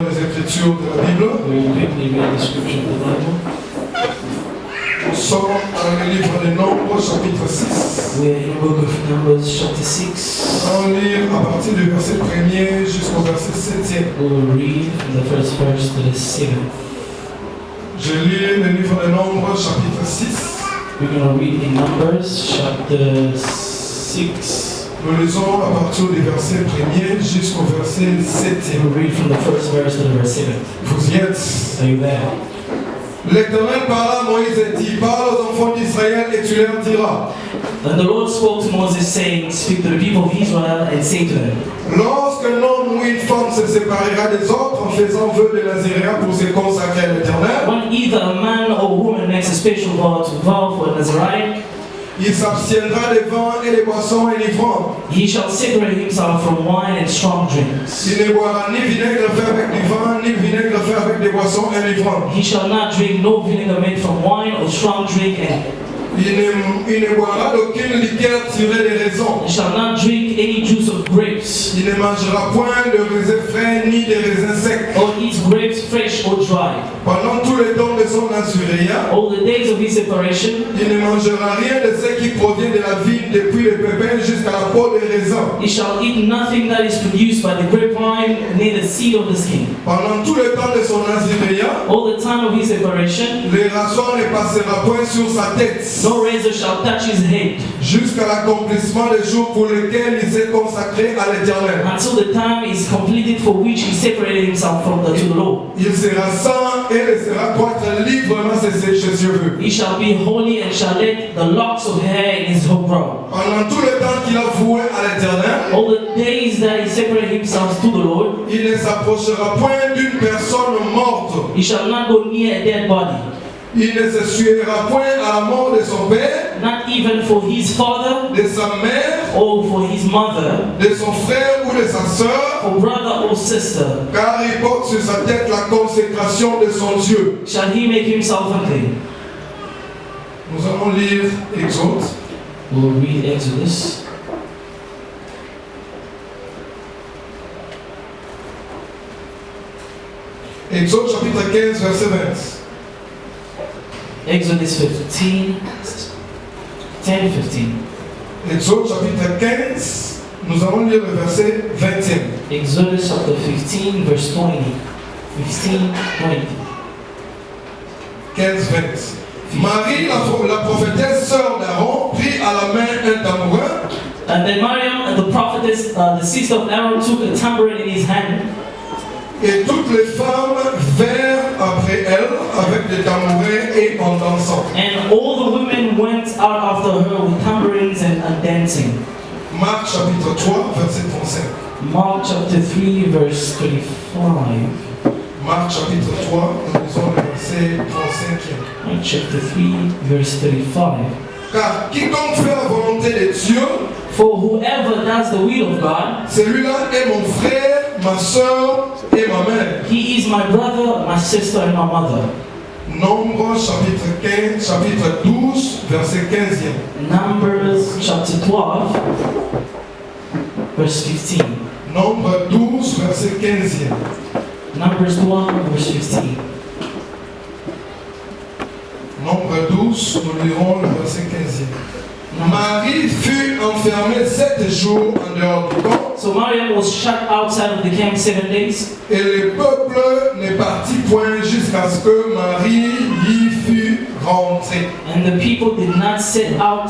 Les Écritures de la Bible. Nous sommes dans le livre des Nombres, chapitre 6. We are in the book of Numbers, chapter 6. On va lire à partir du verset 1er jusqu'au verset 7e. We will read from the first verse to the 7th. Je lis le livre des Nombres, chapitre 6. We're going to read in Numbers, chapter 6. Nous lisons à partir du verset 1er jusqu'au verset 7e. We'll read from the first verse to the verse 7th. Vous y êtes? Are you there? L'Éternel parla à Moïse et dit: parle aux enfants d'Israël et tu leur diras. And the Lord spoke to Moses, saying, Speak to the people of Israel and say to them, Lorsqu'un homme ou une femme se séparera des autres en faisant vœu de Naziréa pour se consacrer à l'Éternel, when either a man or a woman makes a special vow to vow for a Nazarite, il s'abstiendra des vins et des boissons enivrants. he shall separate himself from wine and strong drinks. Il ne boira ni vinaigre fait avec du vin, ni vinaigre fait avec des boissons enivrantes. He shall not drink no vinegar made from wine or strong drink, and Il ne boira d'aucune liqueur tirée des raisins. he shall not drink any juice of grapes, Il ne mangera point de raisins frais ni de raisins secs. or eat grapes fresh or dry. Pendant tout le temps de son Naziréa, All the days of his separation, il ne mangera rien de ce qui provient de la vigne, depuis le pépin jusqu'à la peau des raisins. he shall eat nothing that is produced by the grapevine, neither the seed of the skin. Pendant tout le temps de son Naziréa, All the time of his separation, les rasoirs ne passera point sur sa tête, no razor shall touch his head, jusqu'à l'accomplissement des jours pour lesquels il s'est consacré à l'Éternel. until the time is completed for which he separated himself from to the Lord. Il sera saint et laissera croître librement ses cheveux. He shall be holy and shall let the locks of hair in his whole grow. Pendant tout le temps qu'il a voué à l'Éternel, All the days that he separated himself to the Lord, il ne s'approchera point d'une personne morte. he shall not go near a dead body, Il ne se suivra point à la mort de son père, not even for his father de sa mère, or for his mother, de son frère ou de sa sœur, for brother or sister, car il porte sur sa tête la consécration de son Dieu. shall he make himself unclean. Nous allons lire Exode, We'll read Exodus, Exode chapitre 15, verset 20. Exodus 15, 10-15. Exode chapitre 15, nous allons lire le verset 20e. Exodus chapter 15, verse 20. 15-20. 15-20. Marie, la prophétesse, sœur d'Aaron, prit à la main un tambourin And then Miriam, the prophetess, the sister of Aaron, took a tambourine in his hand, et toutes les femmes vinrent après elle avec des tambourins et en dansant. and all the women went out after her with tambourines and dancing. Marc chapitre 3, verset 35. Mark chapter 3, verse 35. Marc chapitre 3, nous lisons le verset 35e. Mark chapter 3, verse 35. Car quiconque fait la volonté de Dieu, For whoever does the will of God, celui-là est mon frère, ma soeur et ma mère. he is my brother, my sister, and my mother. Nombre chapitre 15, chapitre 12, verset 15e. Numbers chapter 12, verse 15. Nombre 12, verset 15e. Numbers 12, verse 15. Nombre 12, nous lirons le verset 15e. Marie fut enfermée 7 jours en dehors du camp, So Miriam was shut outside of the camp 7 days, et le peuple ne partit point jusqu'à ce que Marie y fût rentrée. and the people did not set out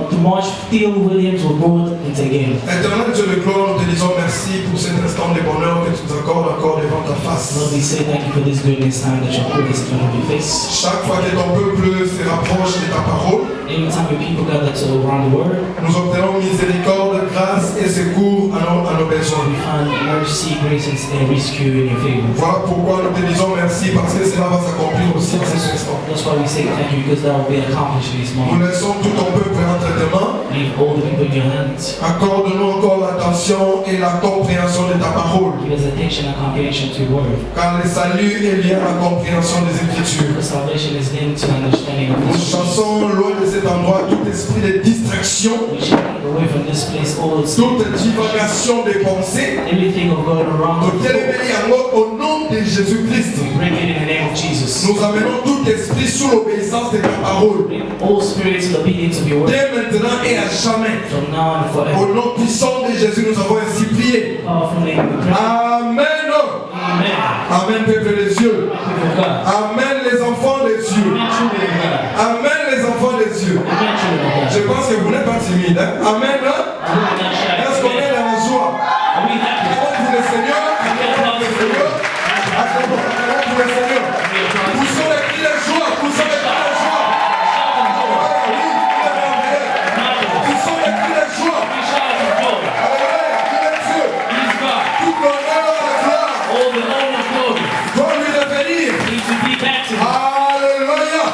to march till Williams were brought into game. Éternel Dieu de gloire, nous te disons merci pour cet instant de bonheur que tu nous accordes encore devant ta face. Lord, we say thank you for this goodness time that you put us in front of your face. Chaque fois que ton peuple se rapproche de ta parole, Anytime your people gather to around the word, nous obtenons miséricorde, grâce et secours à nos besoins. we find mercy, grace, and rescue in your favor. Voilà pourquoi nous te disons merci, parce que cela va s'accomplir aussi en cet instant. That's why we say thank you, because that will be accomplished in this Nous moment. laissons tout ton peuple entre tes mains. And Leave all the people in your hands. Accorde-nous encore l'attention et la compréhension de ta parole. Give us attention and comprehension to your word. Car le salut est lié à la compréhension des Écritures. The salvation is linked to understanding of Nous the scriptures. chassons loin de cet endroit tout esprit de distraction, We should keep away from this place all the toute divagation des pensées. everything of going around. Au nom de Jésus-Christ, Bring it in the name of Jesus. nous amenons tout esprit sous l'obéissance de ta parole. Bring all spirits in obedience of your word. Dès maintenant et à jamais. From now and forever. Au nom puissant de Jésus, nous avons ainsi prié. Powerful name we pray. Amen. Amen. Amen, peuple des cieux. People of God. Amen, les enfants des cieux. Amen, children of God. Amen, les enfants des cieux. Amen, children of Je God. pense que vous n'êtes pas timide. Hein? Amen. Hein? Are we not shy? Est-ce qu'on est dans la joie? Are we happy? Acclamons pour le Seigneur. Acclamons pour le Seigneur. Acclamons pour le Seigneur. Poussons les cris de joie. Poussons les cris de joie. Oui, il est merveilleux. Poussons les cris de joie. We shout for joy. Alléluia. Il est Dieu. He's God. Tout l'honneur et la gloire All the honor and glory doit lui revenir. needs to be back to him. Alléluia.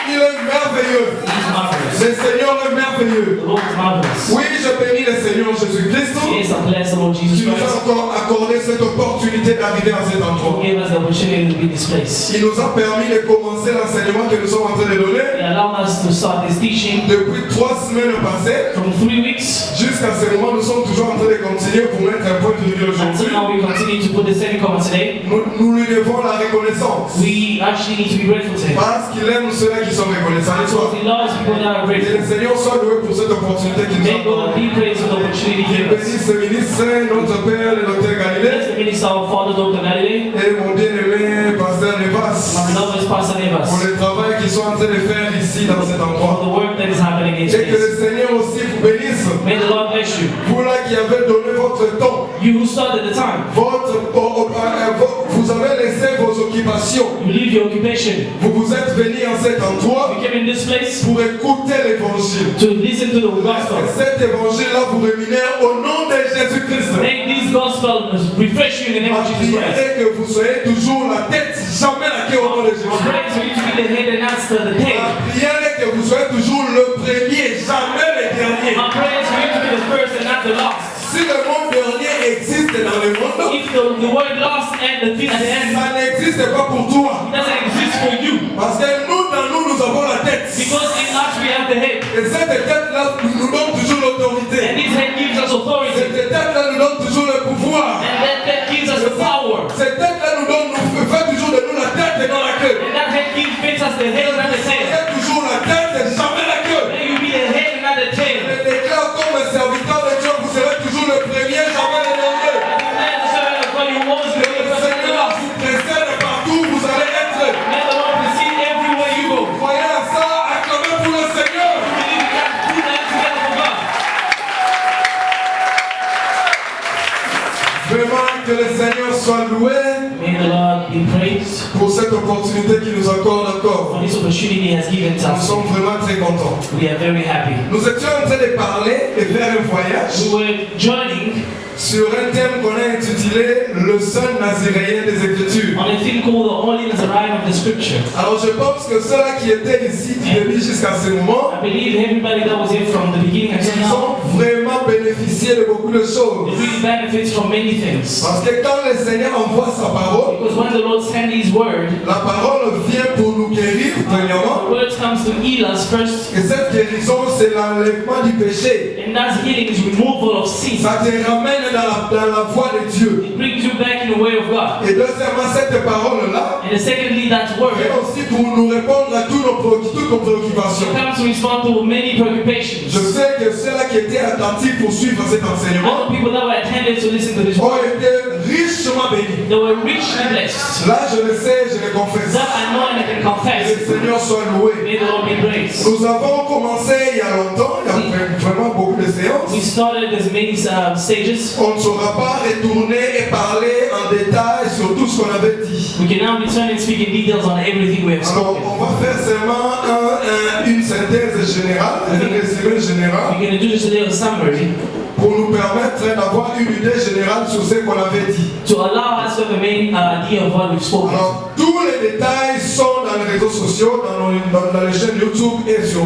Il est merveilleux. He's marvelous. Le Seigneur est merveilleux. The Lord is marvelous. Oui, je bénis le Seigneur Jésus-Christ Yes, I bless the Lord Jesus qui nous a Christ. encore accordé cette opportunité d'arriver à cet Who endroit. gave us the opportunity to be in this place. Il nous a permis de commencer l'enseignement que nous sommes en train de donner He allowed us to start this teaching depuis 3 semaines passées. from 3 weeks. Jusqu'à ce moment, nous sommes toujours en train de continuer pour mettre un point de vue aujourd'hui. Until now, we continue to put the semicolon today. Nous lui devons la reconnaissance. We actually need to be grateful to him. Parce qu'il aime ceux-là qui sont reconnaissants. Et Because he loves people that are le grateful. Seigneur soit loué pour cette opportunité qu'il nous a May God accordée. be praised for the opportunity he Il gave us. bénisse ce ministre, notre Père, le docteur Galilée, Bless the minister of Father Dr. Galilei. et mon bien-aimé pasteur Nevas, My beloved Pastor pour Nevas. le travail qu'ils sont en train de faire ici dans cet For endroit. the work that is happening in Et que this le Seigneur aussi vous bénisse. May the Lord bless you. Vous là qui avez donné votre temps, You who started the time. vous avez laissé vos occupations. You leave your occupation. Vous vous êtes venus en cet endroit You came in this place pour écouter l'évangile. to listen to the Et gospel. cet évangile-là vous rémunère au nom de Jésus-Christ. May this gospel refresh you in the name Ma of Jesus prière Christ. est que vous soyez toujours la tête, jamais la queue au nom de My Jésus. prayer is for you to be the head and not the Ma tail. prière est que vous soyez toujours le premier, jamais le dernier. My prayer is for you to be the first and not the last. Si le monde dernier existe dans le monde, If the word last and the thing at the end ça n'existe pas pour toi. doesn't exist for you. Parce que dans nous avons la tête. Because in us we have the head. Et cette tête-là nous donne toujours l'autorité. And this head gives us authority. Cette tête-là nous donne toujours le pouvoir. And that gives us the power. Cette tête-là nous fait toujours de nous la tête et non la queue. And that head makes us the head and not the Il y tail. a toujours la tête et jamais la queue. May you be the head and not the tail. Je déclare comme un serviteur de Dieu, vous serez toujours le premier, jamais le dernier. May the servant of God, you always be Le the first and the Seigneur last. vous précède partout, où vous allez être. May the Lord receive everywhere you go. Croyez à ça, acclamez pour le Seigneur. Believe we can put that together for God. Vraiment que le Seigneur soit loué May the Lord be praised pour cette opportunité qu'il nous accorde encore. for this opportunity He has given to Nous us. sommes vraiment très contents. We are very happy. Nous étions en train de parler et faire un voyage We were joining sur un thème qu'on a intitulé le seul naziréen des Écritures. on a thing called the holiness rhyme of the scripture. Alors je pense que ceux-là qui étaient ici du début jusqu'à ce moment, I believe everybody that was here from the beginning until ils now, ont vraiment bénéficié de beaucoup de choses. it really benefits from many things. Parce que quand le Seigneur envoie sa parole, Because when the Lord sends His word, la parole vient pour nous guérir, the premièrement. word comes to heal us first, Et cette guérison, c'est l'enlèvement du péché. and that healing is removal of sin. Ça te ramène dans la voie de Dieu. It brings you back in the way of God. Et deuxièmement, cette parole-là And secondly, that word vient aussi pour nous répondre à toutes nos préoccupations. comes to respond to many preoccupations. Je sais que ceux-là qui étaient attentifs pour suivre cet All enseignement the people that were attended to listen to this ont word, été richement bénis. they were richly blessed. Là, je le sais, je le confesse. That I know and I can Que le confess. Seigneur soit loué. May the Lord be praised. Nous avons commencé il y a longtemps, il y a vraiment beaucoup de séances. We started as many stages. On ne saura pas retourner et parler en détail sur tout ce qu'on avait dit. We can now return and speak in details on everything we have Alors, spoken. on va faire seulement une synthèse générale, un résumé général, We're going to do just a little summary pour nous permettre d'avoir une idée générale sur ce qu'on avait dit. to allow us to have a main idea of what we've spoken. Alors, tous les détails sont dans les réseaux sociaux. sociaux, dans les chaînes YouTube et sur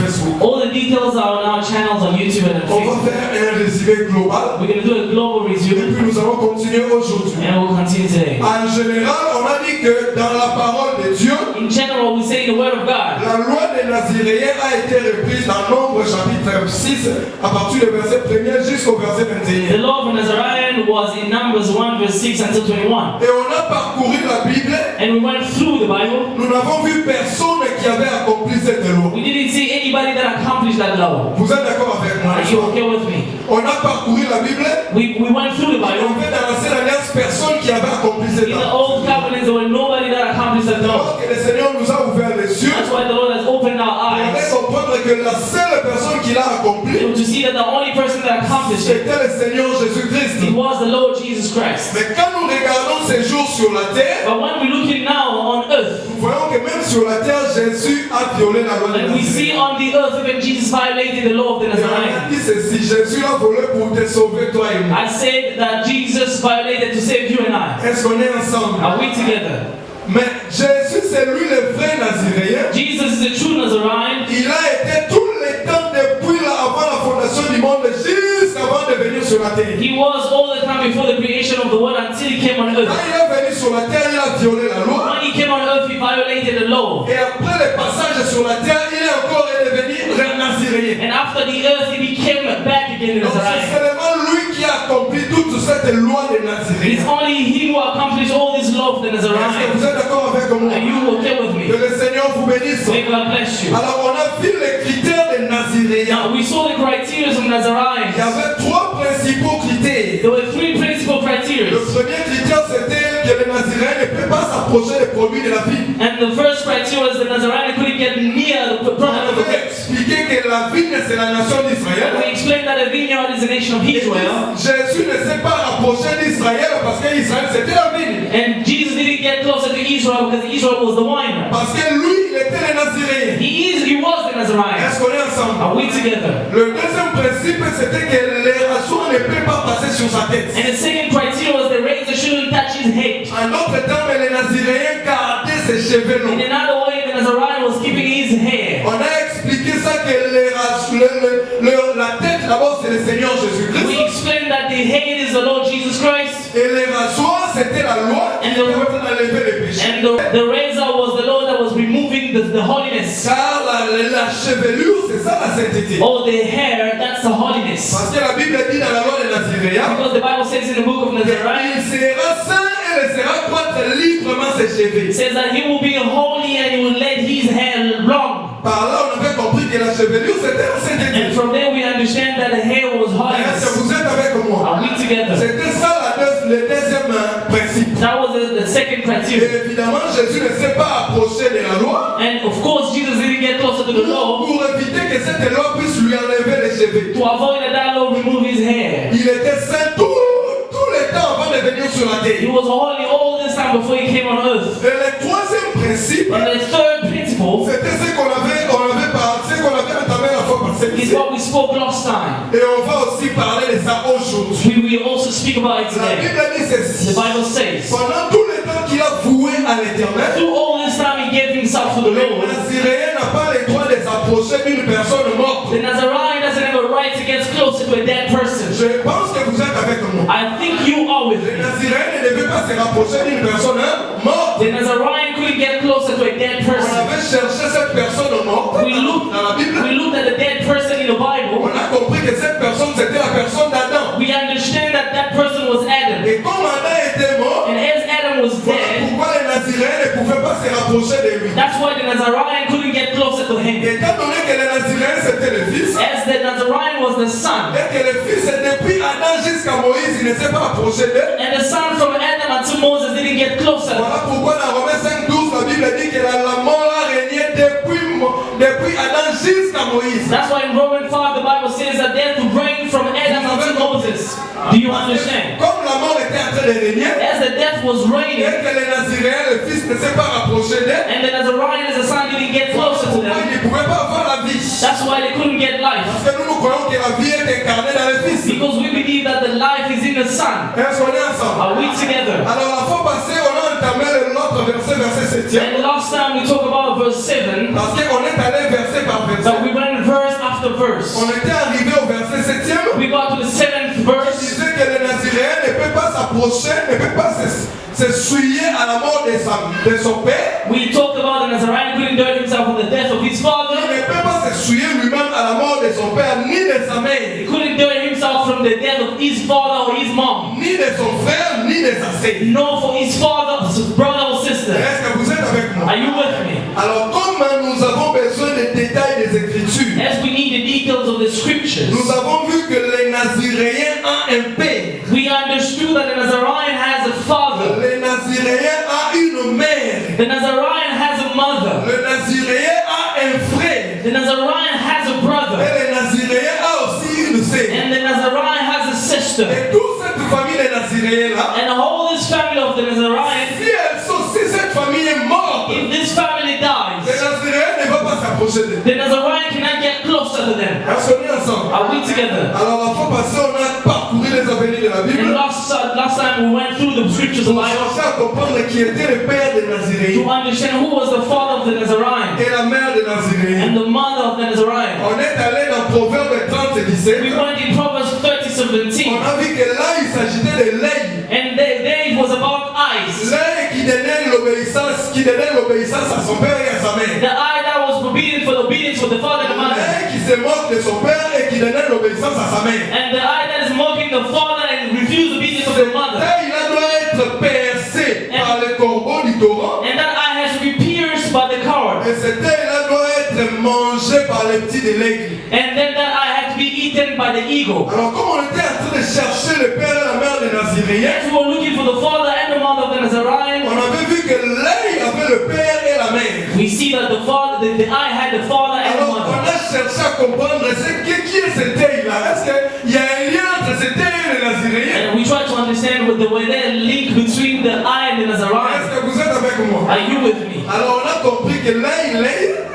Facebook. All the details are on our channels on YouTube and on On va Facebook. faire un résumé global We're going to do a global et resume puis nous allons continuer aujourd'hui. and we'll continue today. En général, on a dit que dans la parole de Dieu, In general, we say the word of God. la loi des Naziréens a été reprise dans Nombre chapitre 6 à partir du verset 1er jusqu'au verset The 21. law of Nazarian was in Numbers 1 verse 6 until 21. Et on a parcouru la Bible, And we went through the Bible. nous n'avons vu personne qui avait accompli cette loi. We didn't see anybody that accomplished that law. Vous êtes d'accord avec moi? Are you okay with me? On a parcouru la Bible We went through the et on Bible. fait dans l'ancienne alliance personne qui avait accompli cette In the loi. old covenant, there was nobody that accomplished that law. Alors que le Seigneur nous a ouvert les yeux, That's why the Lord has opened our on va eyes comprendre que la seule personne qui l'a accompli, to see that the only person that accomplished it, c'était le Seigneur Jésus-Christ. it was the Lord Jesus Christ. Mais quand nous regardons ces jours sur la terre, But when we're looking now on earth, nous voyons que même sur la terre, Jésus a violé la loi de and we see Nazareth. on the earth even Jesus violated the law of the Et on a Nazarene. dit ceci, Jésus l'a volé pour te sauver toi et moi. I said that Jesus violated to save you and I. Est-ce qu'on est ensemble? Are we together? Mais Jésus, c'est lui le vrai Naziréen. Jesus is the true Nazarene. Il a été tout le temps depuis avant la fondation du monde, jusqu'avant de venir sur la terre. He was all the time before the creation of the world until he came on Quand earth. il est venu sur la terre, il a violé la loi. When he came on earth, he violated the law. Et après le passage sur la terre, il est encore devenu Naziréen. And after the earth, he became back again in Donc c'est Nazarene. seulement lui qui a accompli toute cette loi de It's Naziréen. only he who accomplished all this law of the Est-ce que Nazarene. vous êtes d'accord avec moi? Are you okay with Que me? le Seigneur vous bénisse. May God bless you. Alors on a vu les critères des Naziréens. Now, we saw the criteria of Il y Nazarene. avait trois principaux critères. There were three principal criteria. Le premier critère c'était que le Naziréen ne peut pas s'approcher des produits de la vigne. And the first criteria was the Nazarene couldn't get near the On product of the avait grapes. expliqué que la vigne c'est la nation d'Israël. We explained that a vineyard is a nation of Israel. Jésus ne s'est pas rapproché d'Israël parce qu'Israël c'était la vigne. And Jesus didn't get closer to Israel because Israel was the wine. Parce que lui, il était le Naziréen. He was the Nazarene. Est-ce qu'on est ensemble? Are we together? Le deuxième principe, c'était que les rasoirs ne peuvent pas passer sur sa tête. And the second criteria was the razor shouldn't touch his head. En d'autres termes, les Naziréens gardaient ses cheveux In longs. another way, the Nazarene was keeping his hair. On a expliqué ça que la tête d'abord c'est le Seigneur We Jésus-Christ. explained that the head is the Lord Jesus Christ. Et les rasoirs c'était la loi qui permettait d'enlever les péchés. And the razor was the Lord that was removing the holiness. Car la chevelure c'est ça la sainteté. Oh, the hair, that's the holiness. Parce que la Bible dit dans la loi des Naziréens Because the Bible says in the book of Nazarene, qu'il sera saint et laissera croître librement ses cheveux. it says that he will be holy and he will let his hair long. Par là, on avait compris que la chevelure, c'était la sainteté. And from there we understand that the hair was Est-ce que holiness. vous êtes avec moi? Are we together? C'était ça le deuxième principe. That was the second Et criteria. évidemment, Jésus ne s'est pas approché de la loi And of course, Jesus didn't get closer to the law pour éviter que cette loi puisse lui enlever les cheveux. to avoid that law remove his hair. Il était saint tout le temps avant de venir sur la He terre. was holy all this time before he came on earth. Et le troisième principe, And the third principle c'était ce qu'on avait entamé la fois passée. is what we spoke last time. Et on va aussi parler de ça aujourd'hui. We will also speak about it La today. Bible dit The ceci. Bible says, Pendant tout le temps qu'il a voué à l'éternel, through all this time he gave himself to the le Lord. Naziréen n'a pas le droit de s'approcher d'une personne morte. The Nazarene doesn't have a right to get closer to a dead person. Je pense que vous êtes avec moi. I think you are with Le me. Naziréen ne devait pas se rapprocher d'une personne morte. The Nazarene couldn't get closer to a dead On person. avait cherché cette personne morte We looked dans la Bible. at the dead person in the On Bible. a compris que cette personne c'était la personne d'Adam. We understand that that person was Adam. Et comme Adam était mort, And as Adam was voilà dead, pourquoi les Naziréens ne pouvaient pas se rapprocher de lui. that's why the Nazarene couldn't get closer to him. Et étant donné que les Naziréens c'était le fils, As the Nazarene was the son, et que le fils depuis Adam jusqu'à Moïse, il ne s'est pas approché d'eux. and the son from Adam until Moses didn't get closer. Voilà pourquoi dans Romains 5:12, la Bible dit que la mort a régné depuis Adam jusqu'à Moïse. That's why in Romans 5 the Bible says that death reigned from Adam until Moses. Do you understand? Comme la mort était en train de régner, As the death was et reigning, que les Naziréens, le fils ne s'est pas rapproché d'eux, and the Nazarene as a son didn't get closer to pourquoi them, ils ne pouvaient pas avoir la vie. that's why they couldn't get life. Parce que nous croyons que la vie est incarnée dans le fils. Because we believe that the life is in the son. Est-ce qu'on est ensemble? Are we together? Alors la fois passée, on a entamé l'autre verset 7e. And last time we talked about verse. On était arrivé au verset 7e. We got to the 7th Il verse. disait que le Naziréen ne peut pas s'approcher, ne peut pas se souiller à la mort de son père. We talked about the Nazarene couldn't dirt himself with the death of his Il father. ne peut pas se souiller lui-même à la mort de son père, ni de sa He mère, couldn't dirt himself from the death of his father or his mom. ni de son frère, ni de sa sœur. Nor for his father, his brother or sister. Est-ce que vous êtes avec moi? Are you with me? Alors, comme nous avons besoin des détails des Écritures, As we need the details of the scriptures, nous avons vu que les Naziréens ont un père. we understood that the Nazarene has a father. Le Naziréen a une mère. The Nazarene has a mother. Le Naziréen a un frère. The Nazarene has a brother. Et le Naziréen a aussi une sœur. And the Nazarene has a sister. Et toute cette famille des Naziréens-là, And the whole this family of the Nazarene, si cette famille est morte, if this family le dies, Naziréen ne va pas s'approcher d'eux. the Nazarene cannot get closer to them. On est ensemble. Are we together? Alors la fois passée, on a parcouru les avenirs de la And Bible last time we went through the scriptures of pour the Bible chercher à comprendre qui était le père des to Naziréens understand who was the father of the Nazarene et la mère des Naziréens. and the mother of the Nazarene. On est allé dans Proverbe 30 et 17. We went in Proverbs 30:17, On a vu que là, il s'agitait de l'œil. and there it was about eyes. L'œil qui donnait l'obéissance à son père et à sa mère. The eye that was forbidden for the obedience of the father and the mother, L'œil qui se moque de son père et qui donnait l'obéissance à sa mère. and the eye that is mocking the father and refuse obedience of the Cet mother. œil-là doit être percé par le corbeau du torrent. And that eye has to be pierced by the coward. Et cet œil-là doit être mangé par les petits de l'aigle. And then that eye had to be eaten by the eagle. Alors, comme on était en train de chercher le père et la mère des Naziréens, As we were looking for the father and the mother of the Nazarene, on avait vu que l'œil avait le père et la mère. we see that the father, the eye had the father and the Alors, on mother. a cherché à comprendre qui est cet œil-là. Est-ce qu'il y a un lien entre cet œil et les Naziréens? And we try to understand with the way that link between the eye and the Est-ce Nazarene. que vous êtes avec moi? Are you with me? Alors, on a compris que l'œil,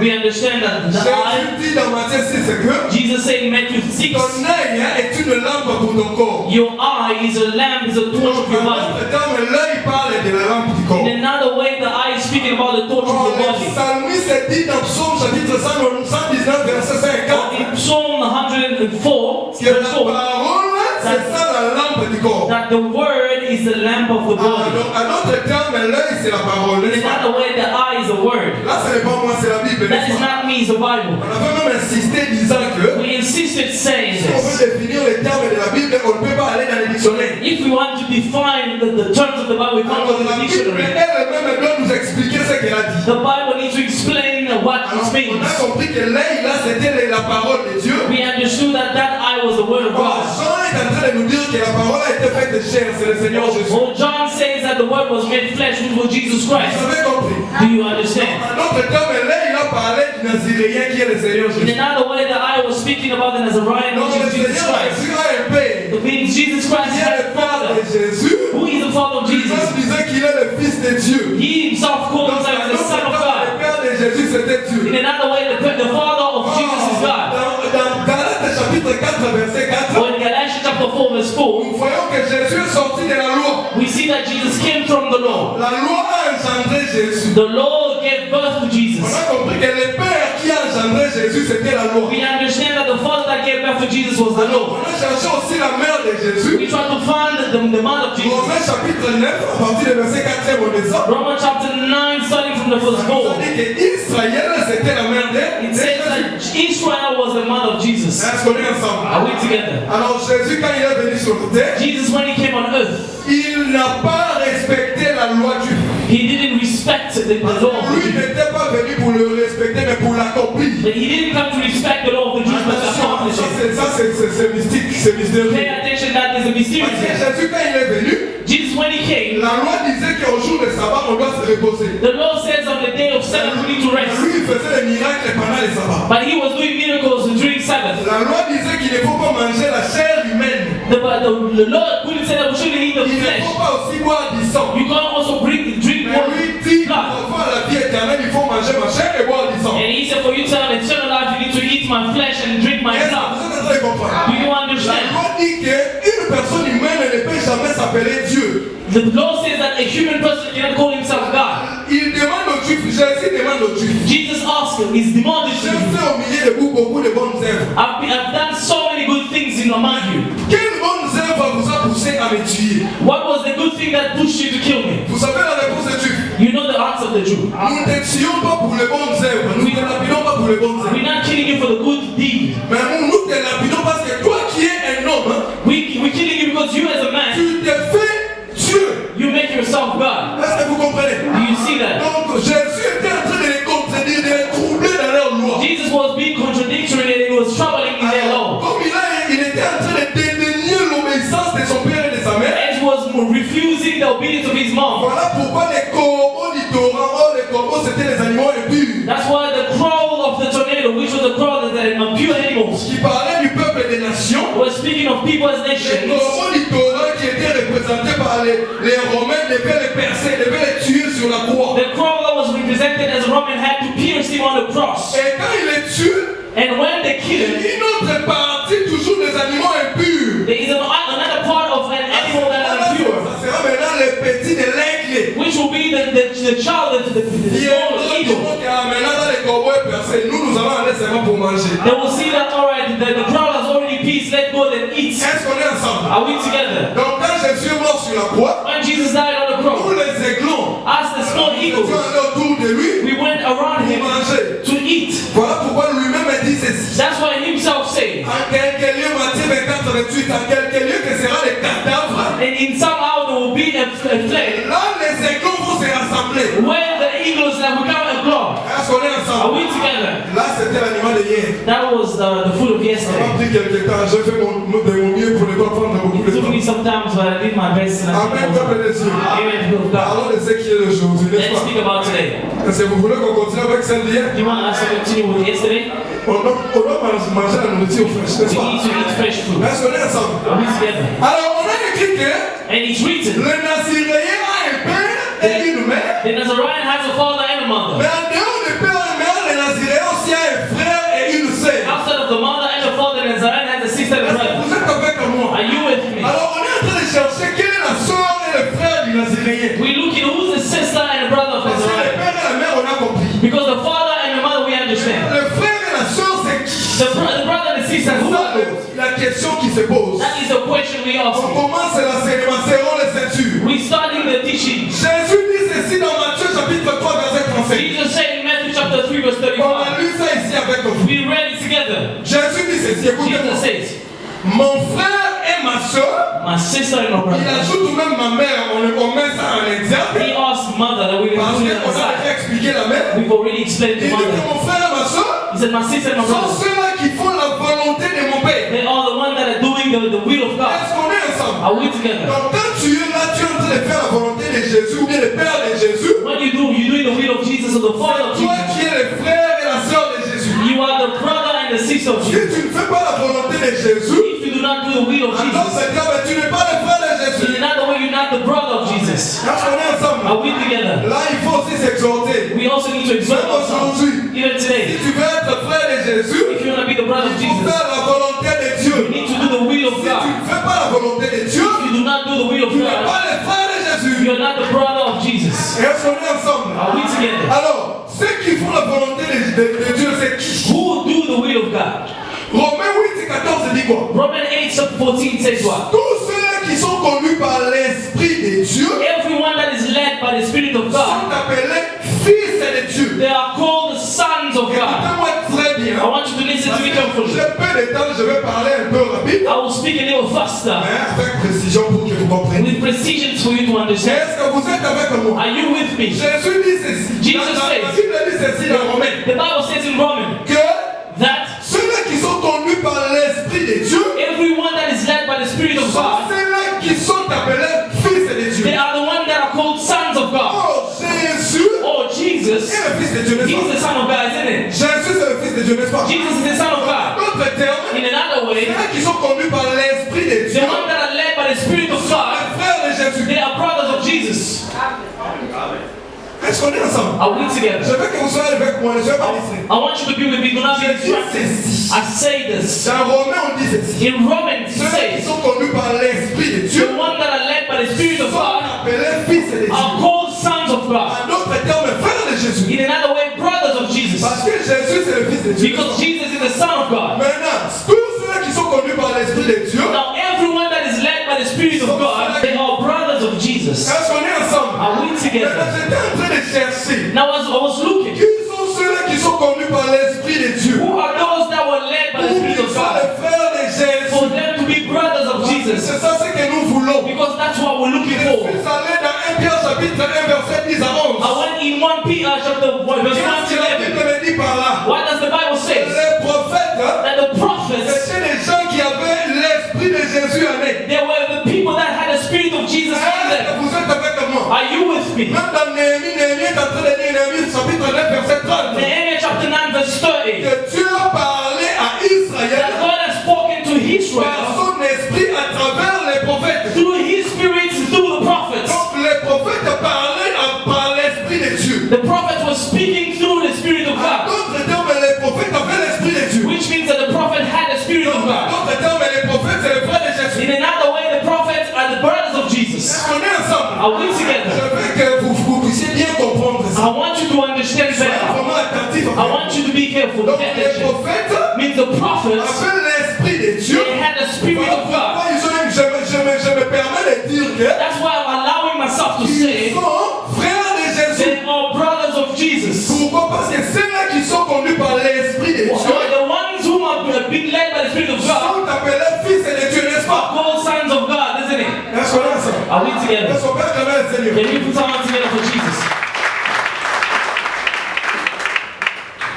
We understand that the eye, Jésus dit dans Matthieu 6 que Jesus said in Matthew 6, ton œil est une lampe pour ton corps. your eye is a lamp, is a torch of your En body. d'autres termes, l'œil parle de la lampe du corps. In another way, the eye is speaking about the torch of Or, your le body. psalmiste dit dans Psaume chapitre 119 verset 50 In Psalm 104, que la verse 4, parole, c'est ça la lampe du corps. that the word is the lamp of the body. Donc, en d'autres termes, l'œil c'est la parole. In n'est-ce pas? another way, the eye is the word. Là, ce n'est pas moi, c'est la Bible. That n'est-ce is pas? not me, it's the Bible. On avait même insisté disant que We insisted saying si on this. veut définir les termes de la Bible, on ne peut pas aller dans les dictionnaires. If we want to define the terms of the Bible, we can't go Alors, to la the Bible dictionary. elle-même doit nous expliquer ce qu'elle a dit. The Bible needs to explain what Alors, it on means. a compris que l'œil, là, c'était la parole de Dieu. We understood that that eye was the word of Or, God. Jean est en train de nous dire que la parole a été faite de chair, c'est le Seigneur Jésus. Well, John says that the word was made flesh, which was Jesus Vous Christ. avez compris? Do you understand? En d'autres termes, l'œil, il a parlé du Naziréen qui est le Seigneur In Jésus. another way, the eye was speaking about the Nazarene, Donc, le which is Jesus Seigneur Christ. Jésus a un père. It means Jesus Christ Qui est has le a père father. de Jésus. Who is the father of Jésus Jesus? disait qu'il est le fils de Dieu. He himself called Donc, en himself the d'autres Son of termes, God. le père de Jésus, c'était Dieu. In another way, the father of Jesus is God. Dans Galates chapitre 4, verset 4, Or in Galatians chapter 4, verse 4, nous voyons que Jésus est sorti de la loi. we see that Jesus came from the law. La loi a engendré Jésus. The law gave birth to On Jesus. a compris que le père qui a engendré Jésus, c'était la loi. We understand that the father that gave birth to Jesus was the law. On a cherché aussi la mère de Jésus. We try to find the mother of Jesus. Romains chapitre 9, à partir du verset 4 on descend. Romans chapter 9, starting from the first Ça nous a verse. dit que Israël, c'était la mère de It says Jésus. that Israel was the mother of Jesus. Est-ce qu'on est ensemble? Are we together? Alors Jésus, quand il est venu sur la terre, Jesus, when he came on earth, il n'a pas respecté la loi du he didn't respect the law of the Lui Jews. n'était pas venu pour le respecter, mais pour l'accomplir. But he didn't come to respect the law of the Jews, but to accomplish it. C'est mystique, c'est mystérieux. Pay attention that there's a Parce que mysterious. Jésus, quand il est venu, Jesus, when he came, la loi disait qu'au jour de sabbat, on doit se reposer. the law says on the day of Sabbath we need to rest. Lui, il faisait des miracles pendant les sabbats. But he was doing miracles during Sabbath. La loi disait qu'il ne faut pas manger la chair humaine. The Lord couldn't say that we shouldn't eat the Il ne flesh. faut pas aussi boire du sang. You can't also drink Mais water. lui dit, pour blood. avoir la vie éternelle, il faut manger ma chair et boire du sang. And he said, for you to have eternal life, you need to eat my flesh and drink my Est-ce que blood. vous êtes en train de comprendre? Do you La understand? loi dit qu'une personne humaine ne peut jamais s'appeler Dieu. The law says that a human person cannot call himself God. Il demande aux Juifs, Jésus demande aux Juifs. Jesus asked him, he's demanded to J'ai him. fait au milieu de vous beaucoup de bonnes œuvres. I've done so many good things among you. Quelle bonne œuvre vous a poussé à me tuer? What was the good thing that pushed you to kill me? Vous savez la réponse est Juif. You know the answer of the Jew. Nous ne te tuons pas pour les bonnes œuvres. Nous ne te lapidons pas pour les bonnes œuvres. We're not killing you for the good deed. Mais nous te lapidons parce que toi qui es un homme, We're killing you because you as a man, tu te fais Dieu. you make yourself God. Est-ce que vous comprenez? Do you see that? Donc Jésus était en train de les contredire, de les troubler dans leur loi. Jesus was being contradictory and he was troubling in their law. Comme il était en train de dédaigner l'obéissance de son père et de sa mère. And he was refusing the obedience of his mom. Voilà pourquoi les corbeaux du torrent, les corbeaux c'était les animaux impurs. That's why the crow of the tornado, which was the crow that are pure animals, Qui parlait du peuple et des nations. was speaking of people as Les nations. corbeaux du torrent qui étaient représentés par les Romains devaient les percer, devaient les tuer sur la croix. The crow that was represented as a Roman had to pierce him on the cross. Et quand il les tue, And when they kill him, une autre partie toujours des animaux impurs. there is another part of an animal that is impure, Ça sera maintenant les petits de l'aigle. which will be the child of the Qui est small eagle. maintenant dans les corbeaux est percé. Nous allons aller seulement pour manger. They will see that, alright, the crow has already peace, let go and eat. Est-ce qu'on est ensemble? Are we together? Donc quand Jésus est mort sur la croix, When Jesus died on the nous cross, les aiglons, as the small nous eagles, étions allés autour de lui we went around pour him manger. to eat. Voilà pourquoi lui-même a dit ceci. That's why himself said, En quelques lieux, Matthieu 24, 28, en quelques lieux que sera les cadavres. and in somehow there will be a flame Là, les aiglons vont se rassembler. where the eagles that become a globe. Est-ce qu'on est Are ensemble? we together? Là, c'était l'animal de hier. That was the food of Ça m'a yesterday. pris quelques temps. J'ai fait de mon mieux pour ne pas prendre beaucoup It de took me temps. some time, but I did my best. And I Amen, think peuple des cieux. Amen, people of God. Parlons de ce qui est aujourd'hui, n'est-ce Let's speak pas? about today. Est-ce que vous voulez qu'on continue avec celle d'hier? Do you want us to continue with yesterday? On doit manger la nourriture fraîche, n'est-ce We pas? need to eat fresh food. Est-ce qu'on est ensemble? Are we together? Alors, on a écrit que And it's written, le Naziréen a un père et une mère. the Nazarene has a father and a Mais mother. en dehors du père et mère, le Naziréen aussi a un frère et une sœur. Outside of the mother and the father, the Nazarene has a sister and a brother. Vous êtes avec moi? Are you with me? Alors, on est en train de chercher quelle est la sœur et le frère du Naziréen. We're looking who's the sister and the brother of Parce que le Nazarene. père et la mère, on a compris. Because the father and the mother, we understand. Le frère et la sœur, c'est qui? The brother and the sister, who are those? La question qui se pose. That is the question we ask. On commence l'enseignement, serrons les ceintures. We starting the teaching. Jésus dit ceci dans Matthieu chapitre 3 verset 35. Jesus said in Matthew chapter 3 verse On a 35. lu ça ici avec vous. We read it together. Jésus dit ceci, écoutez-moi. Jesus says, Mon frère et ma soeur, my sister and my il brother. ajoute tout même ma mère, on met ça en exemple. He asked mother that we were Parce doing it qu'on a aside. déjà expliqué la mère. We've already explained Il to dit que mother. mon frère et ma soeur He said, my sister and my sont brother, ceux-là qui font la volonté de mon père. they are the ones that are doing the will of God. Est-ce qu'on est ensemble? Are we together? Donc quand tu es là, tu es en train de faire la volonté de Jésus ou bien le Père de Jésus. What you do, you're doing the will of Jesus or the Father of Toi Jesus. qui es le frère et la sœur de Jésus. You are the brother and the sister of Si Jesus. tu ne fais pas la volonté de Jésus, If you do not do the will of alors Jesus, c'est dire tu n'es pas le frère de Jésus. in another way, you're not the brother of Jesus. Est-ce qu'on est ensemble? Are we together? Là, il faut aussi s'exhorter. We also need to exhort Même ourselves. aujourd'hui, Even si today, tu veux être frère de Jésus, if you want to be the brother of il faut Jesus, faire la volonté de Dieu. you need to do the will of Si tu God. ne fais pas la volonté de Dieu, If you do not do the will of tu n'es God, pas le frère de Jésus. you're not the brother of Jesus. Est-ce qu'on est ensemble? Are we together? Alors, ceux qui font la volonté de Dieu, c'est qui? Who do the will of God? Romains 8 et 14 dit quoi? Romans 8 chapter 14 says what? Tous ceux qui sont conduits par l'Esprit de Dieu Everyone that is led by the Spirit of sont God, appelés fils de Dieu. they are called the sons of God. Écoutez-moi très bien. I want you to listen to me carefully. J'ai peu de temps, je vais parler un peu rapide, I will speak a little faster mais avec précision pour que vous compreniez. with precision for you to understand. Est-ce que vous êtes avec moi? Are you with me? Jésus dit ceci. Jesus La says- Bible dit ceci dans Romains. The Bible says in Romans Que that ceux-là qui sont conduits par l'Esprit de Dieu everyone that is led by the Spirit of sont God, ceux-là qui sont appelés fils de Dieu. they are the ones that are called sons of God. Oh, Jésus Oh, Jesus, est le fils de Dieu, n'est-ce he's the pas? son of God, isn't it? Jésus c'est le fils de Dieu, n'est-ce pas? Jesus is the son of God. D'autres termes, In another way, ceux qui sont conduits par l'Esprit de Dieu, the ones that are led by the Spirit of God, les frères de Jésus. they are brothers of Jesus. Est-ce qu'on est ensemble? Are we Je together? veux que vous soyez avec moi, je vais pas laisser. I want you to be with me. Do not be Je dis distracted. ceci. I say this. Dans Romains, on dit ceci. In Romans, it Ceux qui says, sont conduits par l'Esprit de Dieu the ones that are led by the Spirit of sont God appelés fils de Dieu. are called sons of God. En d'autres termes, frères de Jésus. In another way, brothers of Jesus. Parce que Jésus c'est le fils de Dieu. Because Jesus is the Son of God. Maintenant, j'étais en train de chercher. Now as I was looking, Qui sont ceux-là qui sont conduits par l'Esprit de Dieu? who are those that were led by the Spirit Ils of sont God? les frères de For Jésus. them to be brothers of Jesus. C'est ça ce que nous voulons. Because that's what we're looking Je for. suis allé dans 1 Pierre chapitre 1 verset 10 à 11. I went in 1 Peter chapter 1 verse 1 Qu'est-ce to que la 11. Bible me dit par là? What does the Bible say? Les prophètes, That the prophets, c'était des gens qui avaient l'Esprit de Jésus en eux. they were the people that had the Spirit of Jesus in Est-ce que them. vous êtes avec moi? Are you with me? Même dans Néhémie, Néhémie est en train de dire Néhémie chapitre 9 verset 30. Nehemiah chapter 9 verse 30. Que Dieu a parlé à That Israël God has spoken to par Israel son esprit à travers les prophètes. through His Spirit through the prophets. Donc les prophètes parlaient par l'Esprit de Dieu. The prophets were speaking through the Spirit of En God, d'autres termes, les prophètes avaient l'Esprit de Dieu. which means that the prophet had the Spirit of Donc, en God. d'autres termes, les prophètes, c'est les frères de Jésus. In another way, the prophets are the brothers of Jesus. On est ensemble. Are we Je together? veux que vous puissiez bien comprendre I ça. want you to understand Soyez better. vraiment attentifs. I want you to be careful. Donc Pay les attention. prophètes Means the prophets, avaient l'Esprit de Dieu. they had the Spirit of God. Pourquoi je me permets de dire que That's why I'm allowing myself to ils say sont frères de Jésus. they are brothers of Jesus. Pourquoi? Parce que ceux-là qui sont conduits par l'Esprit de Dieu The ones who are being led by the Spirit of God sont appelés fils de Dieu, n'est-ce are pas? called sons of God, isn't it? Est-ce qu'on est ensemble? Are we together? Est-ce qu'on peut acclamer le Seigneur? Can we put our hands together for Jesus?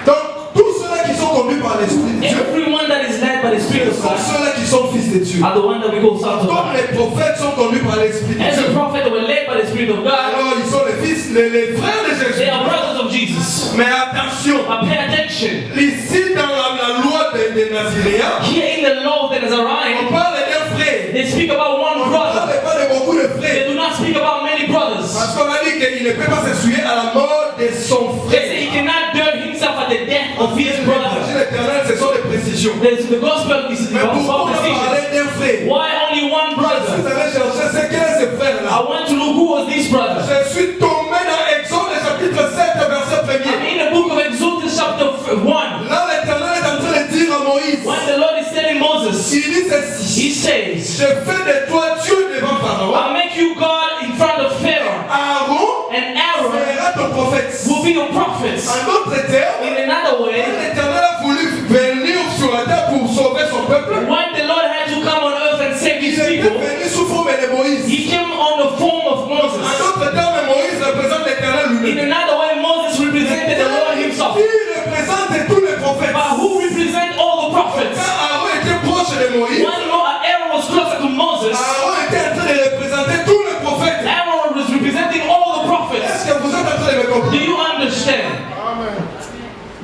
Donc, tous ceux-là qui sont conduits par l'Esprit de Dieu Everyone that is led by the Spirit of sont God ceux-là qui sont fils de Dieu. are the ones that we call sons of Comme God. les prophètes sont conduits par l'Esprit de As Dieu, the prophet that were led by the Spirit of God, alors ils sont les fils, les frères de they Jésus. are brothers of Jesus. Mais attention, But pay attention. ici dans la loi des Naziréens, Here in the law of the on Nazarene, parle d'un frère. they speak about one On ne brother. parle pas de beaucoup de They frères. do not speak about many brothers. Parce qu'on a dit qu'il ne peut pas s'essuyer à la mort de son They frère. say he cannot dare himself at the death of his brother. L'évangile éternel, ce sont des précisions. The gospel is Mais pourquoi on about a decision. parlé d'un frère? Why only one Vous brother? allez chercher, c'est quel est ce frère-là? I want to know who was this brother. Je suis tombé dans Exode chapitre 7, verset 1er. I'm in the book of Exodus chapter 1. Là, l'Éternel est en train de dire à Moïse, When the Lord is telling Moses, il dit ceci, he says, je fais de toi Dieu devant Pharaon, I'll make you God in front of Pharaoh, Aaron and Aaron sera ton prophète. will be your prophet. En d'autres termes, In another way, l'Éternel a voulu venir sur la terre pour sauver son peuple. when the Lord had to come on earth and save Il his était people, venu sous forme de Moïse. he came on the form of En Moses. d'autres termes, Moïse représente l'Éternel In lui-même. another way, Moses represented the Lord himself. Qui représente tous les prophètes. But who represent all the prophets? Quand Aaron était proche de Moïse, When Aaron was closer to Moses, Aaron était en train de représenter tous les prophètes. Aaron was representing all the Est-ce prophets. que vous êtes en train de me Do comprendre? you understand?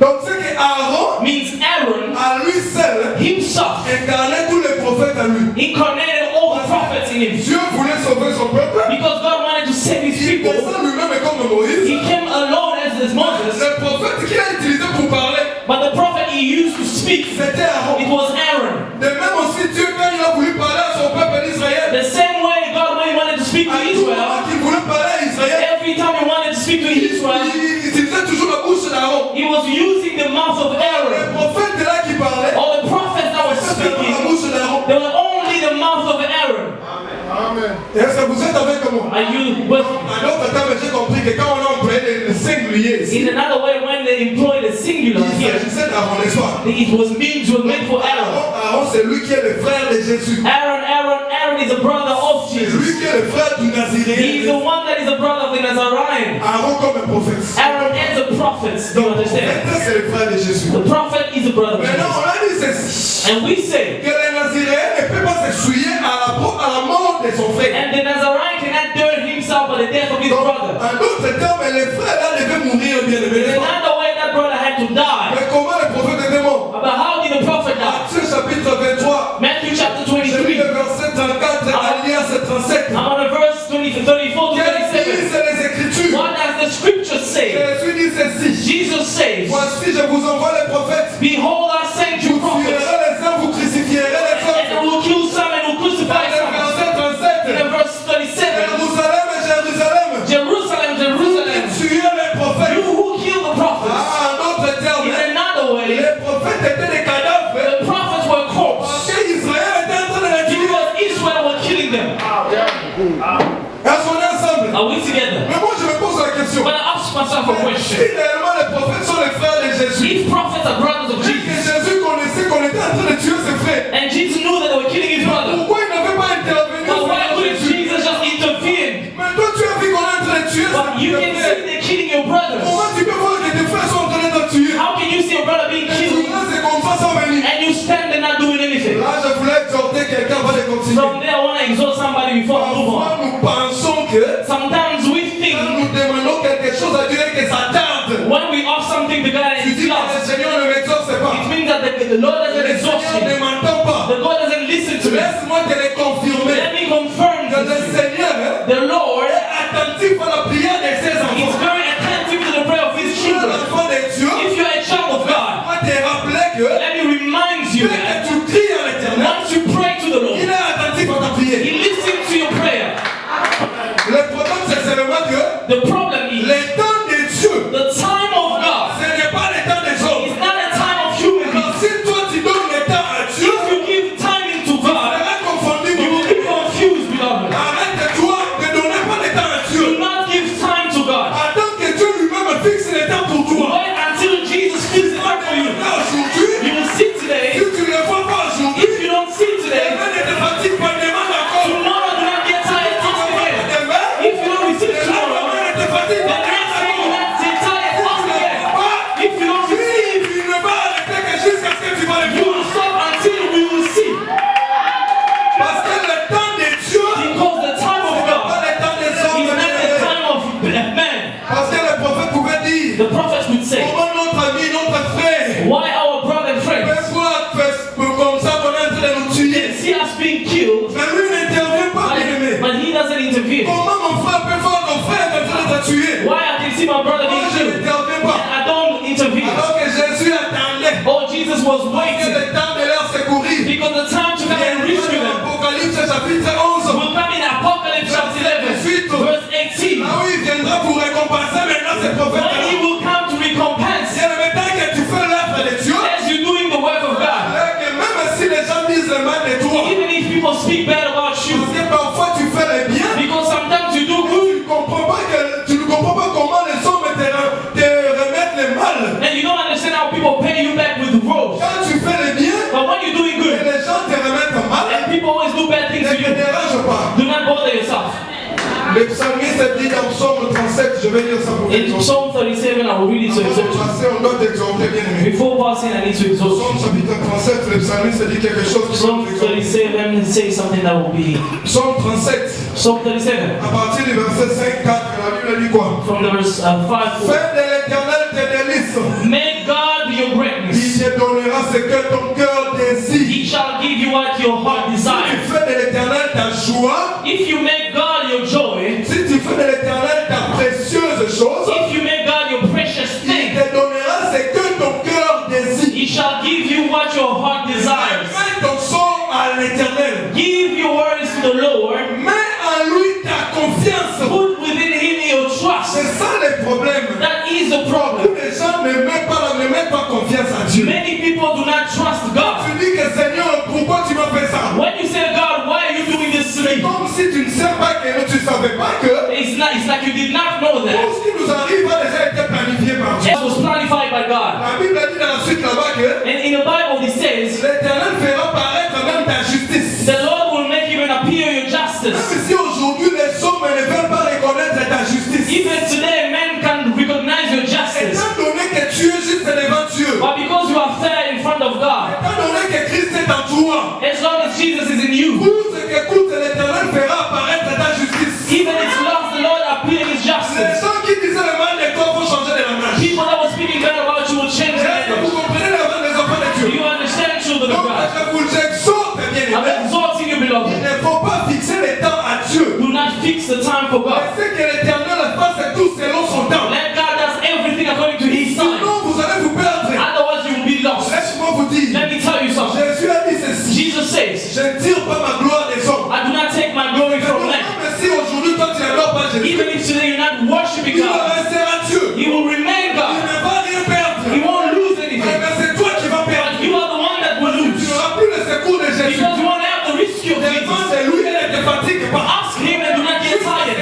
Donc c'est que Aaron, Means Aaron à lui seul, himself incarnait tous les prophètes en lui. incarnated all the prophets in him. Dieu voulait sauver son peuple. Because God wanted to save his Il people, descend lui-même comme Moïse. he came alone as Moses. Le prophète qu'il a utilisé pour parler, But the prophet he used to speak, c'était Aaron. it was Aaron. De même aussi, Dieu, quand il a voulu parler à son peuple d'Israël, The same way God, when he wanted to speak to à tout moment Israel, qu'il voulait parler à Israël, every time he wanted to speak to Israel, il utilisait toujours la bouche d'Aaron. he was using the mouth of Les Aaron. prophètes là qui parlaient, All the prophets that were c'était la speaking, bouche d'Aaron. they were only the mouth of Aaron. Est-ce que vous êtes avec moi? Are you with me? En d'autres termes, j'ai compris que quand on a employé le singulier ici, In another way, when they employed the singular il here, s'agissait d'Aaron, n'est-ce pas? it was made for Aaron. Aaron, c'est lui qui est le frère de Jésus. Aaron is a brother of C'est Jesus. lui qui est le frère du He is the Naziréen. one that is a brother of the Nazarene. Aaron comme un prophète. Aaron is a prophet. Do you Donc, le understand? prophète, c'est le frère de Jésus. The prophet is a brother of Maintenant, Jesus. on a dit ceci. And we say, Que les Naziréens ne peuvent pas s'essuyer à la mort de son frère. and the Nazarene cannot dare himself by the death of his Donc, brother. en d'autres termes, les frères là devaient mourir bien aimés. In n'est-ce pas? another way, that brother had to die. Mais comment le prophète était mort? But how did the prophet die? Matthieu chapitre 23, Matthew chapter j'ai lu 23. le verset 34 alias 37. I'm on the verse 34 to Quelles 37. disent les Écritures? What does the scripture say? Jésus dit ceci. Jesus says, Voici, je vous envoie les prophètes. behold, I send you Vous tuerez prophets, les uns, vous crucifierez les and autres. they will kill some and will Dans crucify le some. verset In 37. the verse 37, Jérusalem, Jérusalem. Jerusalem, Qui Jerusalem, tuez les prophètes. you who kill the prophets. Ah, en d'autres termes, In another way, les prophètes étaient des cadavres. the prophets were Parce corpses qu'Israël était en train de les tuer. because Israel were killing them. Est-ce qu'on est ensemble? Are we together? Mais moi, je me pose la yourself a Si question. réellement les prophètes sont les frères de Jésus, If prophets are brothers of et que Jesus, Jésus connaissait qu'on était en train de tuer ses frères, and Jesus knew that they were killing his brother, pourquoi il n'avait pas intervenu but sur why couldn't Jésus? Jesus just intervene? Mais toi, tu as vu qu'on est en train de tuer But you ses can frères. see they're killing your brothers. Comment tu peux voir que tes frères sont en train de te tuer? How can you see your brother being Et tu killed restes comme ça sans venir. and you stand there not doing anything? Là, je voulais exhorter quelqu'un avant de continuer. From there, I want to exhort somebody before I move Parfois, on. nous pensons que Sometimes we quand think nous demandons quelque chose à Dieu et que ça tarde, when we ask something to God and tu it's dis que le lost, Seigneur ne m'exauce it pas. means that the Lord doesn't Le exhaust Seigneur ne me. m'entend pas. The God doesn't listen to me. Laisse-moi te le confirmer. Let me confirm Que le to you. Seigneur The Lord est attentif à la prière de ses is enfants. very attentive to the prayer of his Tu es children. l'enfant de Dieu. If you're a child of God, Moi, te rappeler que let me remind you dès que that tu cries à l'éternel, once you pray to the il Lord, est attentif à ta prière. he listens to your prayer. Le problème, c'est seulement que The problem is le temps de Dieu, the time of God ce n'est pas le temps des hommes. is not a time of human beings. Alors, si toi, tu donnes le temps à Dieu, If you give timing to tu God, seras confondu. you will be confused, beloved. Arrête-toi de donner pas le temps à Dieu. Do not give time to God. Attends que Dieu lui-même fixe le temps pour toi. Wait until Jesus fills it up for you. Aujourd'hui, You will see today. si tu ne le vois pas aujourd'hui, If you don't see today, demain ne te fatigue pas, demande encore. tomorrow do not get tired. Ask again. Demain, If you don't receive demain tomorrow, ne te fatigue the pas, next day you demande not get tired. Ask again. encore. If you don't receive, Il ne va arrêter que jusqu'à ce que tu vas le you voir. will stop until we will see. Parce que le temps de Dieu Because the time of n'est pas God le temps des is hommes. not the time of man. Parce que le prophète pouvait dire, The prophets would say, comment notre ami, notre frère, why our brother and friends peut voir comme ça qu'on est en train de nous tuer. see us being killed, Mais lui n'intervient pas, bien aimé. but he doesn't intervene? Comment mon frère peut voir mon frère en train de te tuer? Why I can see my brother Moi, being je killed n'interviens pas. and I don't intervene? Alors que Jésus attendait. Oh, Jesus was Que waiting le temps de leur secourir. because the time to come and rescue them Apocalypse chapitre 11. will come in Apocalypse chapter 11, verse 18. Là où il viendra pour récompenser maintenant ces When he prophètes. will come to recompense Et le temps que tu fais l'œuvre de Dieu, as you're doing the work of God. que même si les gens disent le mal de toi, Even if people speak bad about you, parce que parfois tu fais le bien, because sometimes you do good tu ne comprends pas comment les hommes te remettent le mal. and you don't understand how people pay you back with rose. Quand tu fais le bien, But when you're doing et good les gens te remettent mal, and people always do bad things ne to te you, dérange pas. do not bother yourself. Le psalmiste dit dans Psaume 37, je vais lire ça pour In vous. Psalm 37, I will read it to Avant de exhort you. passer, on doit t'exhorter, bien aimé. Before passing, I need to exhort Psaume you. chapitre 37, le psalmiste dit quelque chose qui Psalm va nous exhorter. 37 says something that will be. Psaume 37, Psalm 37, à partir du verset 5, 4, la Bible dit quoi? from the verse 5. Fais de l'éternel tes délices. Make God your Il greatness. te donnera ce que ton cœur désire. He shall give you what your heart Si tu desires. fais de l'éternel ta joie, If you make God your joy, si tu fais de l'éternel ta précieuse chose, if you make God your precious il thing, te donnera ce que ton cœur désire. He shall give you what your heart desires. Mets ton sort à l'éternel. Give your words to the Lord. Mets en lui ta confiance. Put within Him your trust. C'est ça le problème. That is the Beaucoup problem. de gens ne mettent pas confiance à Dieu. Many people do not trust God. Tu dis que Seigneur, pourquoi tu m'as fait ça? When you say, God, why are you doing this to C'est me? comme si tu ne sais pas que tu ne savais pas que It's like you did not know tout that. ce qui nous arrive a déjà été planifié par Dieu. It was planified by God. La Bible dit dans la suite là-bas que And in the Bible, it says, l'Éternel fera paraître même ta justice. the Lord will make even appear your justice. Même si aujourd'hui les hommes ne veulent pas reconnaître ta justice. Even today, men can recognize your justice. Étant donné que tu es juste devant Dieu, But because you are fair in front of God, étant donné que Christ est en toi, as long as Jesus is in you, tout ce qu'écoute l'Éternel fera apparaître ta justice. even its lost, the Lord appear His Les justice. gens qui disaient le mal de toi vont changer de langage. People that were speaking bad about you will change their Est-ce que vous language. comprenez les enfants de Do Dieu? you understand, children of Donc God? je vous exhorte, bien I'm aimé. exalting you, Il beloved. ne faut pas fixer le temps à Dieu. Do not fix the time for God. Laissez que l'Éternel fasse tout selon son temps. Let God does everything according to His time. Sinon, vous allez vous perdre. Otherwise, you will be lost. Laisse-moi vous dire. Let me tell you something. Jésus a dit ceci. Jesus says, Je ne tire pas ma gloire des hommes. I do not take my glory from man. Mais si aujourd'hui toi tu n'adores pas Jésus, Even if today you're not worshiping il God, restera Dieu. He will remain Il God. ne va rien perdre. He won't lose Mais anything. c'est toi qui vas perdre. But you are the one that will Tu lose. n'auras plus le secours de Jésus. Because you won't have the rescue of Demande Jesus. de lui, elle ne te fatigue pas. Ask Him and do not get tired.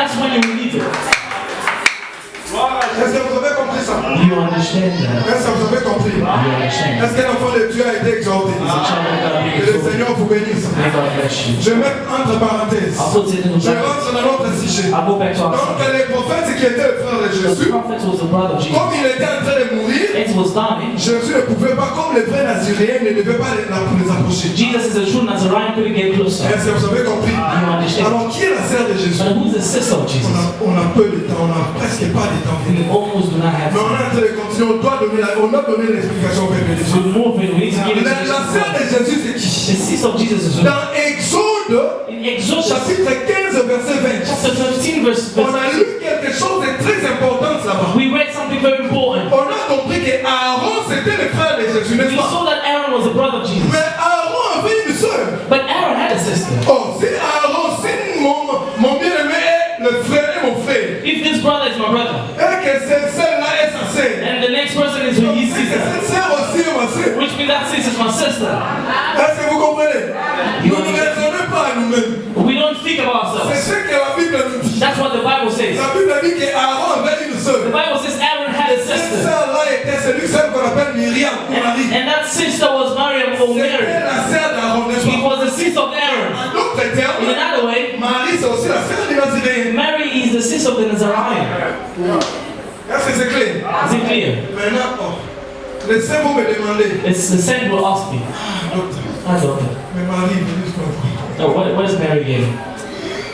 That's when you leave it. Est-ce que vous avez compris ça? You understand that? Est-ce que vous avez compris? You understand? Est-ce qu'un enfant de Dieu a été exalté? As a child of God, Que be le exalted. Seigneur vous bénisse. May God bless you. Je vais mettre entre parenthèses. I'll put it in the Je Bible. rentre dans notre sujet. I'll go back to our Donc subject. les prophètes qui étaient le frère de The Jésus, prophet was the brother of Jesus. comme il était en train de mourir, It was dying. Jésus ne pouvait pas, comme les vrais Naziréens, ne devait pas les approcher. Jesus is a true Nazarene, couldn't get closer. Est-ce que vous avez compris? You understand? Alors qui est la sœur de Jésus? But who's the sister of Jesus? On a peu de temps, on n'a presque pas de temps. We almost do not have Mais on est en train de continuer, on doit donner l'explication au peuple de Dieu. to move in. We need to give it La sœur de Jésus, c'est qui? the sister of Jesus is who? Dans Exode, In Exodus chapitre 15, verset 20, chapter 15, verse on a lu quelque chose de très important là-bas. we read something very important. On a compris que Aaron, c'était le frère de Jésus, We n'est-ce pas? saw that Aaron was the brother of Jesus. Mais Aaron avait une sœur. But Aaron had a sister. Oh, c'est Aaron, c'est mon bien-aimé est le frère et mon frère. If this brother is my brother, Et que cette sœur-là est sa sœur. and the next person is his C'est que sister, cette sœur aussi est ma sœur. which means that sister is my sister. Est-ce que vous comprenez? Nous ne raisonnons pas à nous-mêmes. We don't think about C'est ourselves. ce que la Bible nous dit. That's what the Bible says. La Bible dit qu'Aaron avait une The sœur. Bible says Aaron had a Cette sister. sœur-là était celle qu'on appelle Myriam ou Marie. And that sister was Miriam or C'était Mary. la sœur d'Aaron, n'est-ce She pas? was the sister of Aaron. En d'autres In termes, another way, Marie c'est aussi la sœur des Naziréens. Mary is the sister of the Nazarene. Est-ce que c'est clair? Is it clear? Maintenant, les saints vont me demander, It's the saint will ask me, docteur, I don't know. mais Marie, venez je Oh, what is Mary getting?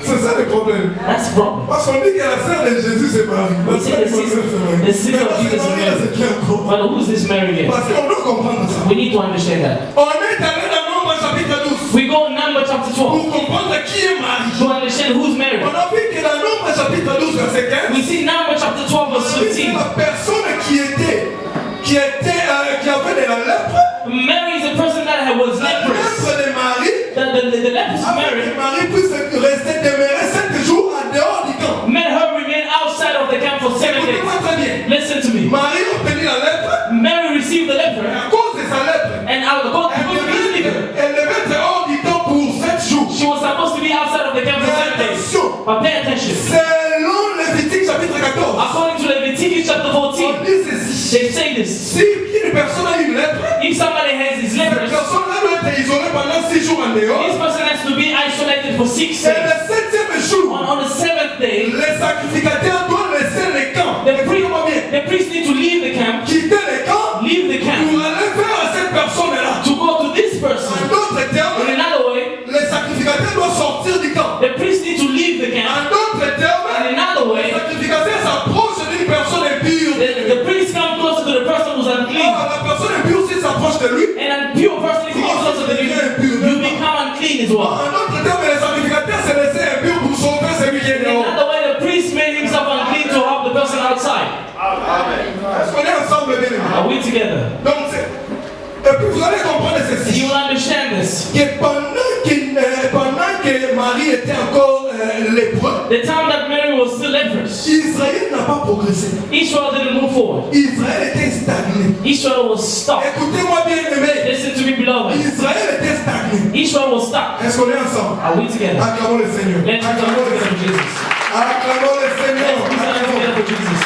c'est ça le problème. That's the problem. Parce qu'on dit que la sœur de Jésus c'est Marie. La We say sœur the de Jésus sister, c'est Marie. the sister Mais of parce que Jesus is Marie, c'est Mary. qui encore? But who's this Mary getting? Parce qu'on doit comprendre ça. We need to understand that. On est allé dans Nombre chapitre 12 We go in Numbers chapter 12 pour comprendre qui est Marie. to understand who's Mary. On a vu que dans Nombre chapitre 12 verset 15, We see Numbers chapter 12 verse Marie, c'est 15. la personne qui avait de la lèpre. Mary is a person that was La leprous. lèpre de Marie. The leprous Afin Mary que Marie puisse rester demeurer 7 jours en dehors du camp. made her remain outside of the camp for 7 days. Écoutez-moi très bien. Listen to me. Marie obtenait la lèpre. Mary received the Et leper, à cause de sa lèpre, and out of elle devait être hors du camp pour 7 jours. she was supposed to be outside of the camp for 7 days. Attention, But pay attention. selon Lévitique chapitre 14, According to Leviticus chapter on 14, dit ceci. they say this. Si une personne a une lèpre, If somebody has his cette leprosy, personne-là doit être isolée pendant 6 jours en dehors. this person has to be isolated for 6 Et days. le 7e jour, On the 7th day, les sacrificateurs doivent laisser les camps. the Écoutez-moi bien. priest need to leave the camp, Quitter les camps leave the camp, pour aller vers cette personne-là. to go to this En person. d'autres In termes, another way, les sacrificateurs doivent sortir du camp. the priest need to leave the camp. En d'autres termes, In another les way, sacrificateurs s'approchent d'une personne impure. the priest comes closer to the person who's unclean. Ah, la personne impure aussi s'approche de lui. And a pure person, if you get closer to you become unclean as well. En d'autres termes, les sacrificateurs se laissaient impurs pour sauver celui qui est In dehors. another way, the priest made himself unclean to help the person outside. Est-ce qu'on est ensemble, bien aimés? Are we together? Donc, et puis vous allez comprendre ceci. You will understand this. Que pendant que Marie était encore lépreux, The time that Mary was still leprous, Israël n'a pas progressé. Israel didn't move forward. Israël était stagné. Israel was stuck. Écoutez-moi bien aimé. Listen to me, beloved. Israël était stagné. Israel was stuck. Est-ce qu'on est ensemble? Are we together? Acclamons le Seigneur. Let's come Acclamons le together for Seigneur. Jesus. Acclamons le Seigneur. Let's come together for Jesus.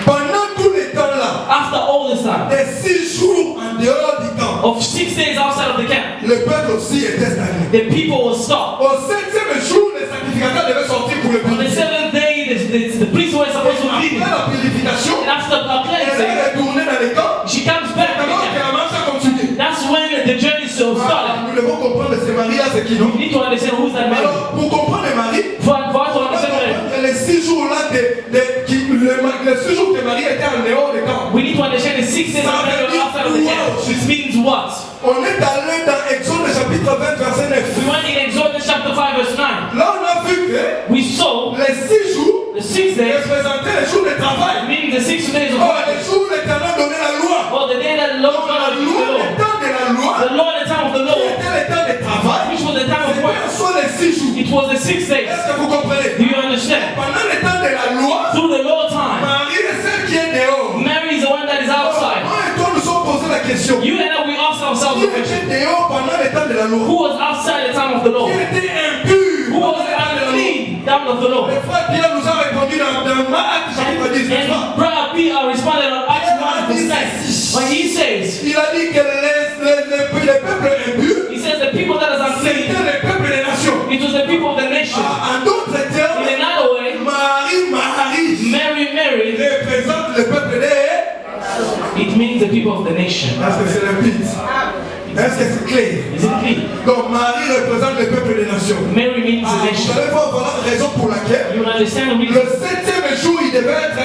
Pendant tout le temps là, After all this time, des 6 jours en dehors du camp, of 6 days outside of the camp, le peuple aussi était stagné. the people were stuck. Au 7e jour, les sacrificateurs devaient sortir pour le On the purifier. 7th day, the priests were supposed to leave. Après la purification, And after the elle cleansing, est retournée dans les camps. she comes back to the Alors que camp. la marche a continué. That's when the journey started. Nous devons comprendre ces maris-là, c'est qui non? You need to understand who's that man. Alors, pour comprendre les maris, For us to on doit understand Mary, comprendre les 6 jours-là, les 6 jours que Marie était en dehors des camps. we need to understand the 6 days of Mary were outside of the camp. Which means what? On est allé dans Exode chapitre 20, verset 9. We went in Exodus chapter 5 verse 9. Là, on a vu que We saw les 6 jours the 6 days, représentaient les jours de travail. meaning the 6 days of Oh, work. les jours où l'Éternel donnait la loi. Or the day that the Lord Donc, la God loi, the le Lord. temps de la loi, The Lord, the time of the Lord, était le temps de travail. which was the time of C'était work. soit les 6 jours. It was the 6 days. Est-ce que vous comprenez? Do you understand? Pendant le temps de la loi, Through the Lord time, Marie est celle qui est dehors. Mary is the one that is outside. Moi et toi nous sommes posés la question. You and I, we ask ourselves Qui the question. était dehors pendant le temps de la loi? Who was outside the time of the Qui Lord? était impur Who was pendant le temps de la loi? unclean arm of the Lord. Le frère Pierre nous a répondu dans Actes chapitre 10, n'est-ce pas? And Brother Peter responded on Acts 1 verse 9. When he says, Il a dit que les peuples impurs, he says the people that is unclean, c'était les peuples des nations. it was the people of the nation. En d'autres termes, In another way, Mary représente le peuple des... it means the people of the nation. Est-ce que c'est limpide? Est-ce que c'est clair? Is it clear? Donc Marie représente le peuple des nations. Mary means the Vous nation. allez voir, voilà la raison pour laquelle You understand the le reason? 7e jour, il devait être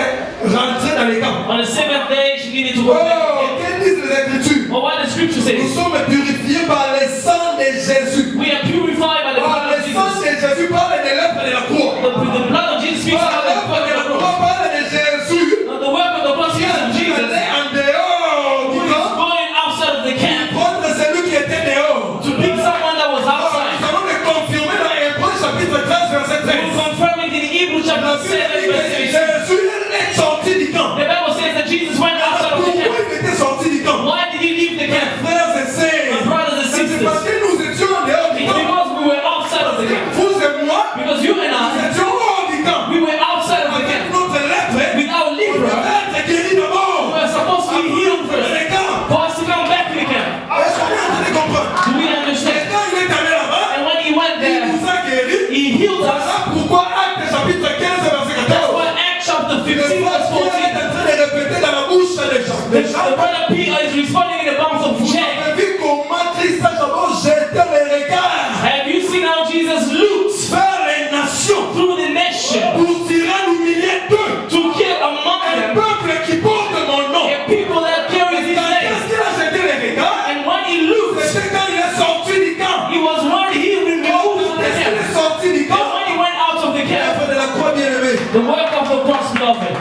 rentré dans les camps. On the seventh day, she needed to go back Oh, again. qu'est-ce que disent les Écritures? But what the scripture Nous says, sommes purifiés par le sang de Jésus. we are purified by the Par blood le of sang Jesus. de Jésus parle de l'œuvre de la croix. The blood of Jesus speaks Par about the l'œuvre work de la of the croix cross. parle de Jésus. The work of the cross Qui speaks a of dû Jesus. aller en dehors Who du is camp, going outside of the camp prendre celui qui était dehors. to pick someone that was Nous outside. allons le confirmer dans Hébreux chapitre 13 verset We 13. confirm it in Hebrews La chapter Bible 7 dit que verse 6. Jésus est sorti du camp. The Bible says that Jesus went outside of the Pourquoi camp. il était sorti du camp? Why did he leave the camp? Frères et sœurs, My brothers and c'est parce sisters, que nous étions en dehors du it's camp. because we were outside of the camp. Vous et moi, Because you and nous I, étions hors du camp. we were outside of the Avec camp. notre lèpre, With our on leper, devait être guéri we d'abord. were supposed to be healed Dans first. les camps. For us to come back to the camp. Est-ce qu'on est en train de comprendre? Do we Et understand? quand il est allé là-bas, And when he went il there, nous a guéris. he healed us. Voilà pourquoi Actes chapitre 15 verset That's 14. why Acts chapter Le 15 frère verse Pierre 14. est en train de répéter dans la bouche des gens. The Des gens. brother Peter is responding in the mouth of Vous Jack. avez vu comment Christ a d'abord jeté les regards Have you seen how Jesus looked vers les nations through the nation pour tirer l'humilier d'eux. to kill among Un them peuple qui porte mon nom. a people that carry his Quand name? est-ce qu'il a jeté les regards? And when he looked, C'était quand il est sorti du camp. he was when he removed from the Est-ce qu'il camp. est sorti du And camp? when he went out of the camp, L'œuvre de la croix bien-aimée. the work of the cross, beloved.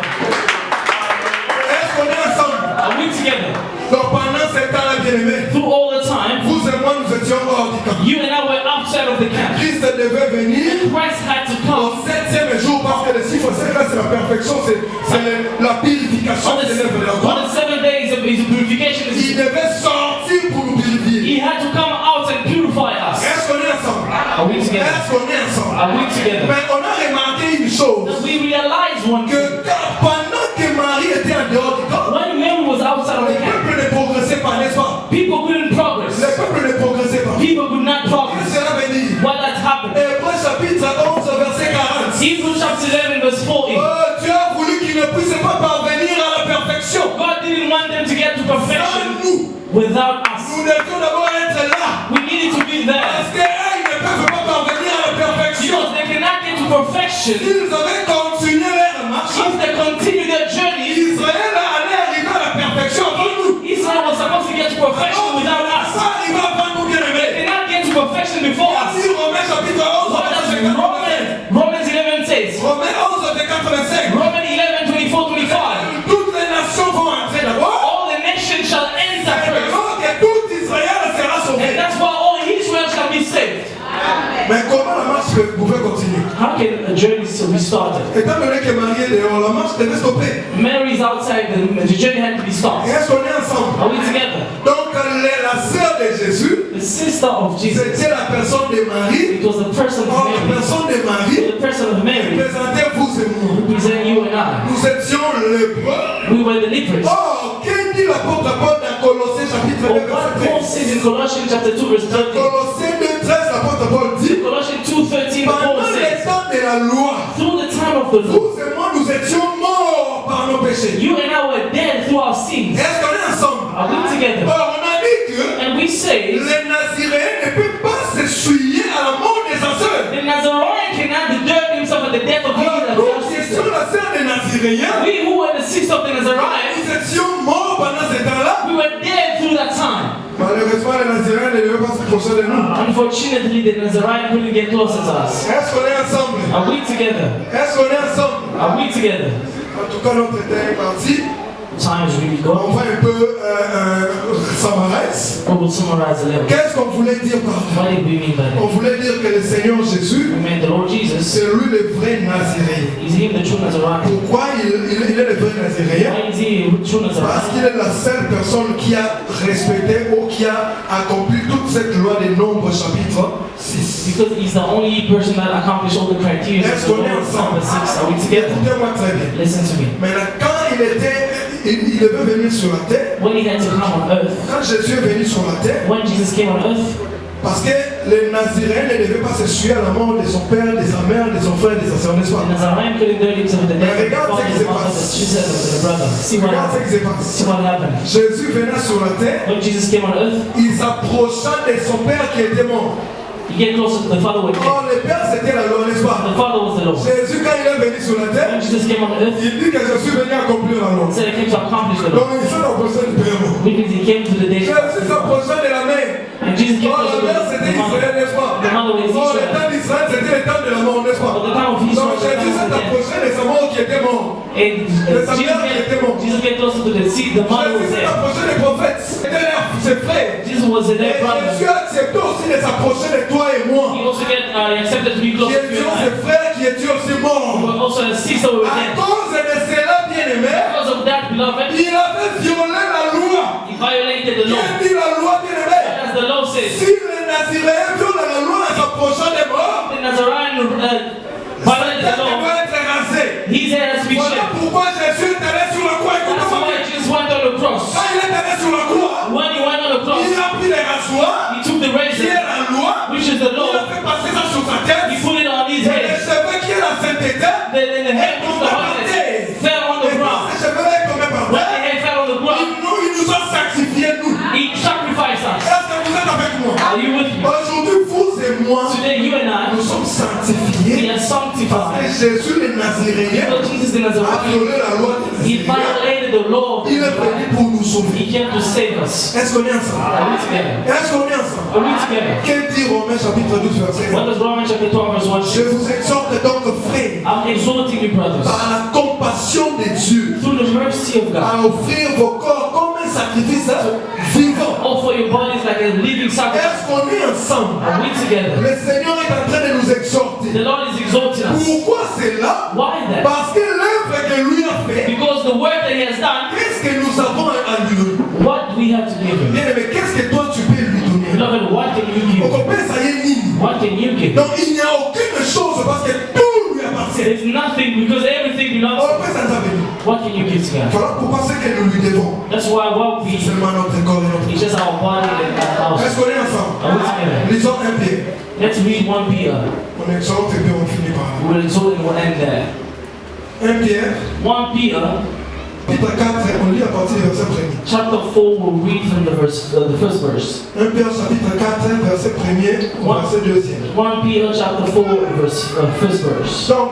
Est-ce qu'on est ensemble? Are we together? Donc pendant ce temps-là bien-aimé, Through all the time, vous et moi nous étions hors du camp. you and I were outside of the camp. Christ devait venir Christ had to au come 7e jour parce que le chiffre 7 là c'est la perfection, c'est la purification on de l'œuvre de la croix. the 7 days of his purification. Il devait sortir pour nous purifier. He had to come out and purify us. Est-ce qu'on est ensemble? Are we together? Est-ce qu'on est ensemble? Are we together? Mais on a remarqué une chose, We realized one thing. que pendant que Marie était en dehors du camp, When Mary was outside of le the camp, peuple ne progressait pas, n'est-ce pas? people couldn't progress. Le peuple ne progressait pas. People could not Qu'est-ce que progress. cela veut dire? What had happened? Hébreux chapitre 11 verset 40. Hebrews chapter 11 verse 40. Oh, Dieu a voulu qu'ils ne puissent pas parvenir à la perfection. God didn't want them to get to Sans perfection nous, without us. nous devions d'abord être là. We needed to be there. Parce qu'ils ne peuvent pas parvenir à la perfection. Because they cannot get to perfection S'ils avaient continué leur marche, if they continue their journey. Israël allait arriver à la perfection avant nous. Israel was supposed to get to perfection without us. Ça arrive avant nous, bien They aimés. cannot get to perfection before us. Si Romains chapitre 11, What does verset 85. Romans 11 says? Romains 11, verset 85. Romans 11, 24, 25. Toutes les nations vont entrer d'abord. All the nations shall enter Et first. alors que tout Israël sera And sauvé. that's why all Israel shall be saved. Mais comment la marche pouvait continuer? How can a journey be started? Étant donné que Marie est dehors, la marche devait stopper. Mary's outside, the journey had to be Et stopped. est-ce qu'on est ensemble? Are we together? Donc la sœur de Jésus, The sister of Jesus, c'était la personne de Marie. it was the person of Or la Mary. personne de Marie, The person of Mary présentez vous et moi. represent you and I. Nous étions lépreux. We were the lepers. Oh, qu'est-ce dit l'apôtre Paul dans Colossiens chapitre 2, But what verset Paul 13? says in Colossians chapter 2 verse 13. Colossiens 2, 13, l'apôtre Paul dit, Colossians 2:13, Paul pendant says, les temps de la loi, through the time of the law, vous et moi, nous étions morts par nos péchés. you and I were dead through our sins. Est-ce qu'on est ensemble? Are we together? Or, on a dit que And we say, les Naziréens ne peuvent pas s'essuyer à la mort des ancêtres. the Nazarene cannot deter himself at the death of his Alors, nous qui étions la sœur des Naziréens, We who were the sister of the Nazarene, nous étions morts pendant ce temps-là. we were dead through that time. Malheureusement, les Naziréens ne devaient pas s'approcher de nous. Unfortunately, the Nazarene couldn't get closer to us. Est-ce qu'on est ensemble? Are we together? Est-ce qu'on est ensemble? Are we together? En tout cas, notre temps est parti. Time is really On gone. va un peu summarize. We will summarize a little. Qu'est-ce qu'on voulait dire par là? What did we mean by On that? voulait dire que le Seigneur Jésus, We meant the Lord Jesus. c'est lui le vrai Naziréen. Is he the true Nazarene? Pourquoi il est le vrai Naziréen? Why is he the true Parce Nazarene? qu'il est la seule personne qui a respecté ou qui a accompli toute cette loi des Nombres chapitre 6. 6. Because he's the only person that accomplished all the criteria. Est-ce So qu'on est number ensemble? 6. Are we together? Écoutez-moi très bien. Listen to me. Maintenant, quand il devait venir sur la terre, When he had to come on earth, quand Jésus est venu sur la terre, when Jesus came on earth, parce que les Naziréens ne devaient pas se suer à la mort de son père, de sa mère, de son frère, de sa soeur, n'est-ce pas? the Nazarene couldn't do it because of the death of the regarde father, ce qui the se mother, passe. the sister, the brother. See what Regarde ce happened. qui se passe. See what happened. Jésus venait sur la terre, When Jesus came on earth, il s'approcha de son père qui était mort. he came closer to the Father with him. Or, le père c'était la loi, n'est-ce pas? The Father was the Lord. Jésus, quand il est venu sur la terre, When Jesus came on earth, il dit que je suis venu accomplir la loi. he said he came to accomplish the law. Donc, il s'est approché du père mort. Because he came to the day. Jésus s'approcha de la mer. And Jesus came Oh, closer la to mer c'était the mother. Israël, n'est-ce pas? The mother was Oh, le Israel. temps d'Israël c'était le temps de la mort, n'est-ce pas? But the time of Donc, Israel was the Jésus time s'est of death. approché de sa mort qui était mort. And Jesus came closer to the seat. The mother was Jésus s'est there. approché des prophètes. C'était ses frères. Jesus was Et their brother. Jésus a accepté aussi de s'approcher de toi et moi. He also he accepted to be Qui close to you étions and ses frères, qui étions aussi I. morts. But also the sister were À there. cause de cela, bien-aimé, Because of that, beloved, il avait violé la loi. he violated the law. Qui dit la loi, bien-aimé? As the law says, Si les Naziréens violent la loi en s'approchant des morts, the Nazarene violated sa the tête law. doit être rasée. His head has to be Voilà shaved. pourquoi Jésus est allé sur la croix. That's Écoutez-moi why bien. Jesus went on the cross. Quand il est allé sur la croix, When he went on the cross, il a pris les rasoirs, he took the qui est razor, la loi, which is the il a law, fait passer ça sur sa tête. he put it on his Et les head. cheveux qui est la sainteté, Then the head, which is the holiness, fell on the et quand ground. ces cheveux-là est tombé par When the terre, head fell on the ground, il nous a sacrifiés, nous. he sacrificed us. Est-ce que vous êtes avec moi? Are you with me? Aujourd'hui, vous et moi, Today, you and I, nous sommes we sanctifiés are parce que sanctified. Jésus le Naziréen Because Jesus the a Nazarene, violé la loi des he Naziréens. violated the law of Il est God. venu pour nous sauver. He came to save us. Est-ce qu'on est ensemble? Are we together? Est-ce qu'on est ensemble? Are we together? Qu'est-ce dit Romains chapitre 12 verset 1? What does Romans chapter 12 verse 1 Je say? vous exhorte donc, frères, I'm exhorting you, brothers, par la compassion de Dieu, through the mercy of God, à offrir vos corps comme un sacrifice vivant. offer your bodies like a living sacrifice. Est-ce qu'on est ensemble? Are we together? Le Seigneur est en train de nous exhorter. The Lord is exalting us. Pourquoi c'est là? Why that? Parce que l'œuvre que lui a fait, Because the work that he has done, qu'est-ce que nous avons à lui? what do we have to give him? Bien aimé, qu'est-ce que toi tu peux lui donner? Beloved, what can you give On him? comprend ça y est ligne. What can you give him? Donc il n'y a aucune chose parce que tout lui appartient. There's nothing because everything belongs On to peut s'en savoir. him. What can you give to God? Voilà pourquoi ce que nous lui devons. That's why what we, C'est seulement notre corps et notre it's just our body and our Est-ce house. qu'on est ensemble? Are we together? Lisons un Pierre. Let's read 1 Peter. On exhorte et puis on finit par là. We'll exalt and we'll end there. 1 Pierre, 1 Peter chapitre 4, on lit à partir du verset 1er. chapter 4, we'll read from the first verse. 1 Pierre, chapitre 4, verset 1er au verset 2e. 1 Peter chapter 4, first verse. Donc,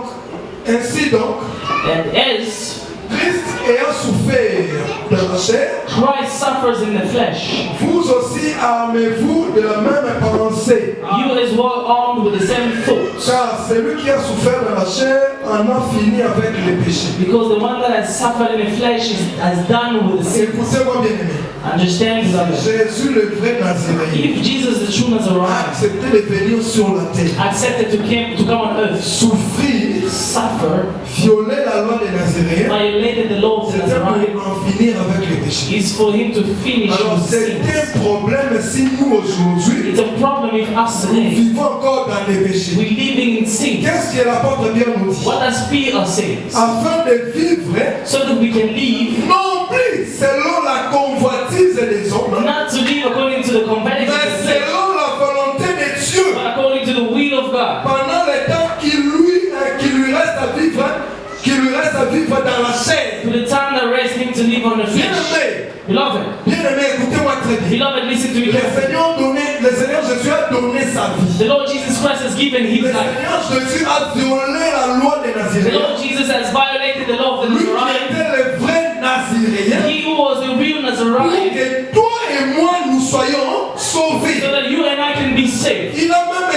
ainsi donc, And as Christ ayant souffert dans la chair, Christ suffers in the flesh, vous aussi armez-vous de la même pensée. you as well armed with the same thoughts. Car celui qui a souffert dans la chair en a fini avec les péchés. Because the one that has suffered in the flesh has done with the sin. Écoutez-moi bien aimé. Understand, beloved? Jésus le vrai Nazaréen If Jesus, the true a Nazarene, accepté de venir sur la terre, accepted to come on earth, souffrir, suffer, violer la loi des Nazaréens, violated the law of the c'était Nazarene, pour en finir avec les péchés. is for him to finish Alors with c'est sins. un problème si nous aujourd'hui It's a problem with us nous today. vivons encore dans les péchés. We're living in sin. Qu'est-ce que l'apôtre Pierre nous dit? What does Peter say? Afin de vivre So that we can live, non plus selon la convoitise des hommes, not to live according to the competitive mais of the flesh, selon la volonté de Dieu. but according to the will of God. Pendant le temps qui lui reste à vivre dans la chair. To the time that raised him to live on the flesh. Bien-aimé, Beloved, écoutez-moi très bien. beloved, listen to me carefully. Le Seigneur Jésus a donné sa vie. The Lord Jesus Christ has given his Le life. Seigneur Jésus a violé la loi des The Naziréens. Lord Jesus has violated the law of the Lui qui Nazarene. était le vrai Naziréen. He who was the real Pour Nazarene, que toi et moi nous soyons sauvés. so that you and I can be saved. Il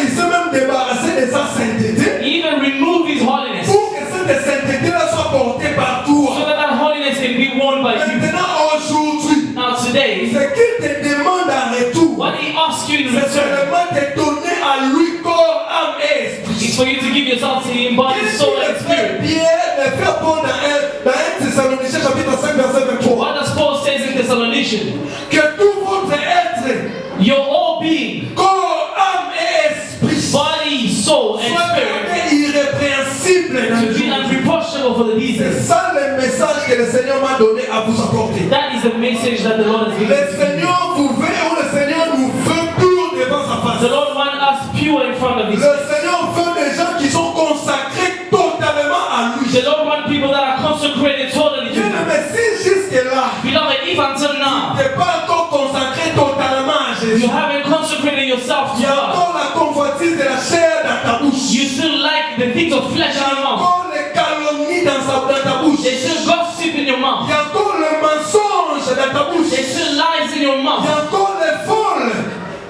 s'est même débarrassé de sa sainteté He even removed his holiness, pour que cette sainteté-là soit portée par toi. so that that holiness can be worn by you. Maintenant, aujourd'hui, Now today, ce qu'il te demande en retour, what he asks you in c'est return seulement de donner à lui corps, âme et esprit. is for you to give yourself to him, body, Qu'est-ce soul, qu'il and a fait spirit. Pierre, le frère Paul dans 1 Thessaloniciens chapitre 5 verset 23? What does Paul says in Thessalonians? Que tout votre être, Your all being, corps, âme et esprit, body, le Seigneur m'a donné à vous apporter. That is the message that the Lord has given Le to me. Seigneur vous veut, ou le Seigneur nous veut pur devant sa face. The Lord wants us pure in front of His Le face. Seigneur veut des gens qui sont consacrés totalement à lui. The Lord wants people that are consecrated totally to Dieu Him. ne me si jusque-là, Beloved, if until now tu n'es pas encore consacré totalement à Jésus. you haven't consecrated yourself Il y to a God, encore la convoitise de la chair dans ta bouche. you still like the things of flesh Il y in a your mouth. encore les calomnies dans ta bouche. There's still gossip in your Il mouth. y a encore le mensonge dans ta bouche. There's still lies in your Il y mouth. a encore les vols.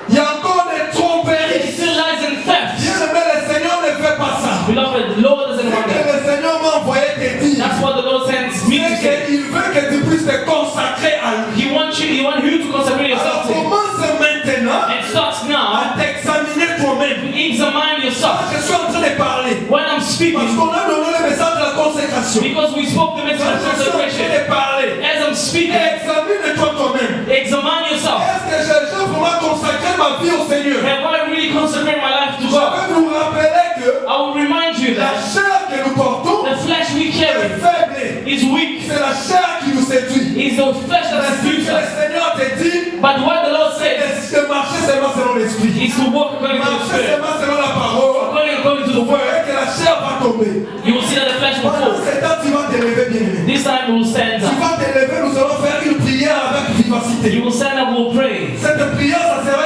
Il y a encore les There's tromperies. still lies and theft. Bien aimé, le Seigneur ne fait pas ça. Beloved, the Lord doesn't Ce want que that. le Seigneur m'a envoyé te dire, That's what the Lord sends me to c'est say. qu'il veut que tu puisses te consacrer à lui. He wants you to consecrate Alors yourself to Him. commence maintenant And start now. à t'examiner toi-même. Examine yourself. Je suis en train de parler. When I'm Parce speaking, qu'on a donné le message de la consécration. because we spoke the message of Je suis en train consecration. de parler. As I'm speaking, Examine-toi toi-même. examine yourself. Est-ce que j'ai vraiment consacré ma vie au Seigneur? Have I really consecrated my life to Je God? vais vous rappeler que I will remind you la that chair que nous portons the flesh we est carry faible. is weak. C'est la chair qui nous séduit. It's the flesh that Mais ce que seduces le us. Seigneur te dit, But what the Lord says c'est de marcher seulement selon l'esprit. is to walk according to the Marcher Spirit. seulement selon la parole. According to the Vous word. verrez que la chair va tomber. You will see that the flesh will Pendant fall. ce temps, tu vas te lever, bien-aimé. This time we will stand Tu up. vas te lever, nous allons faire une prière avec vivacité. You will stand up, we will pray. Cette prière, ça sera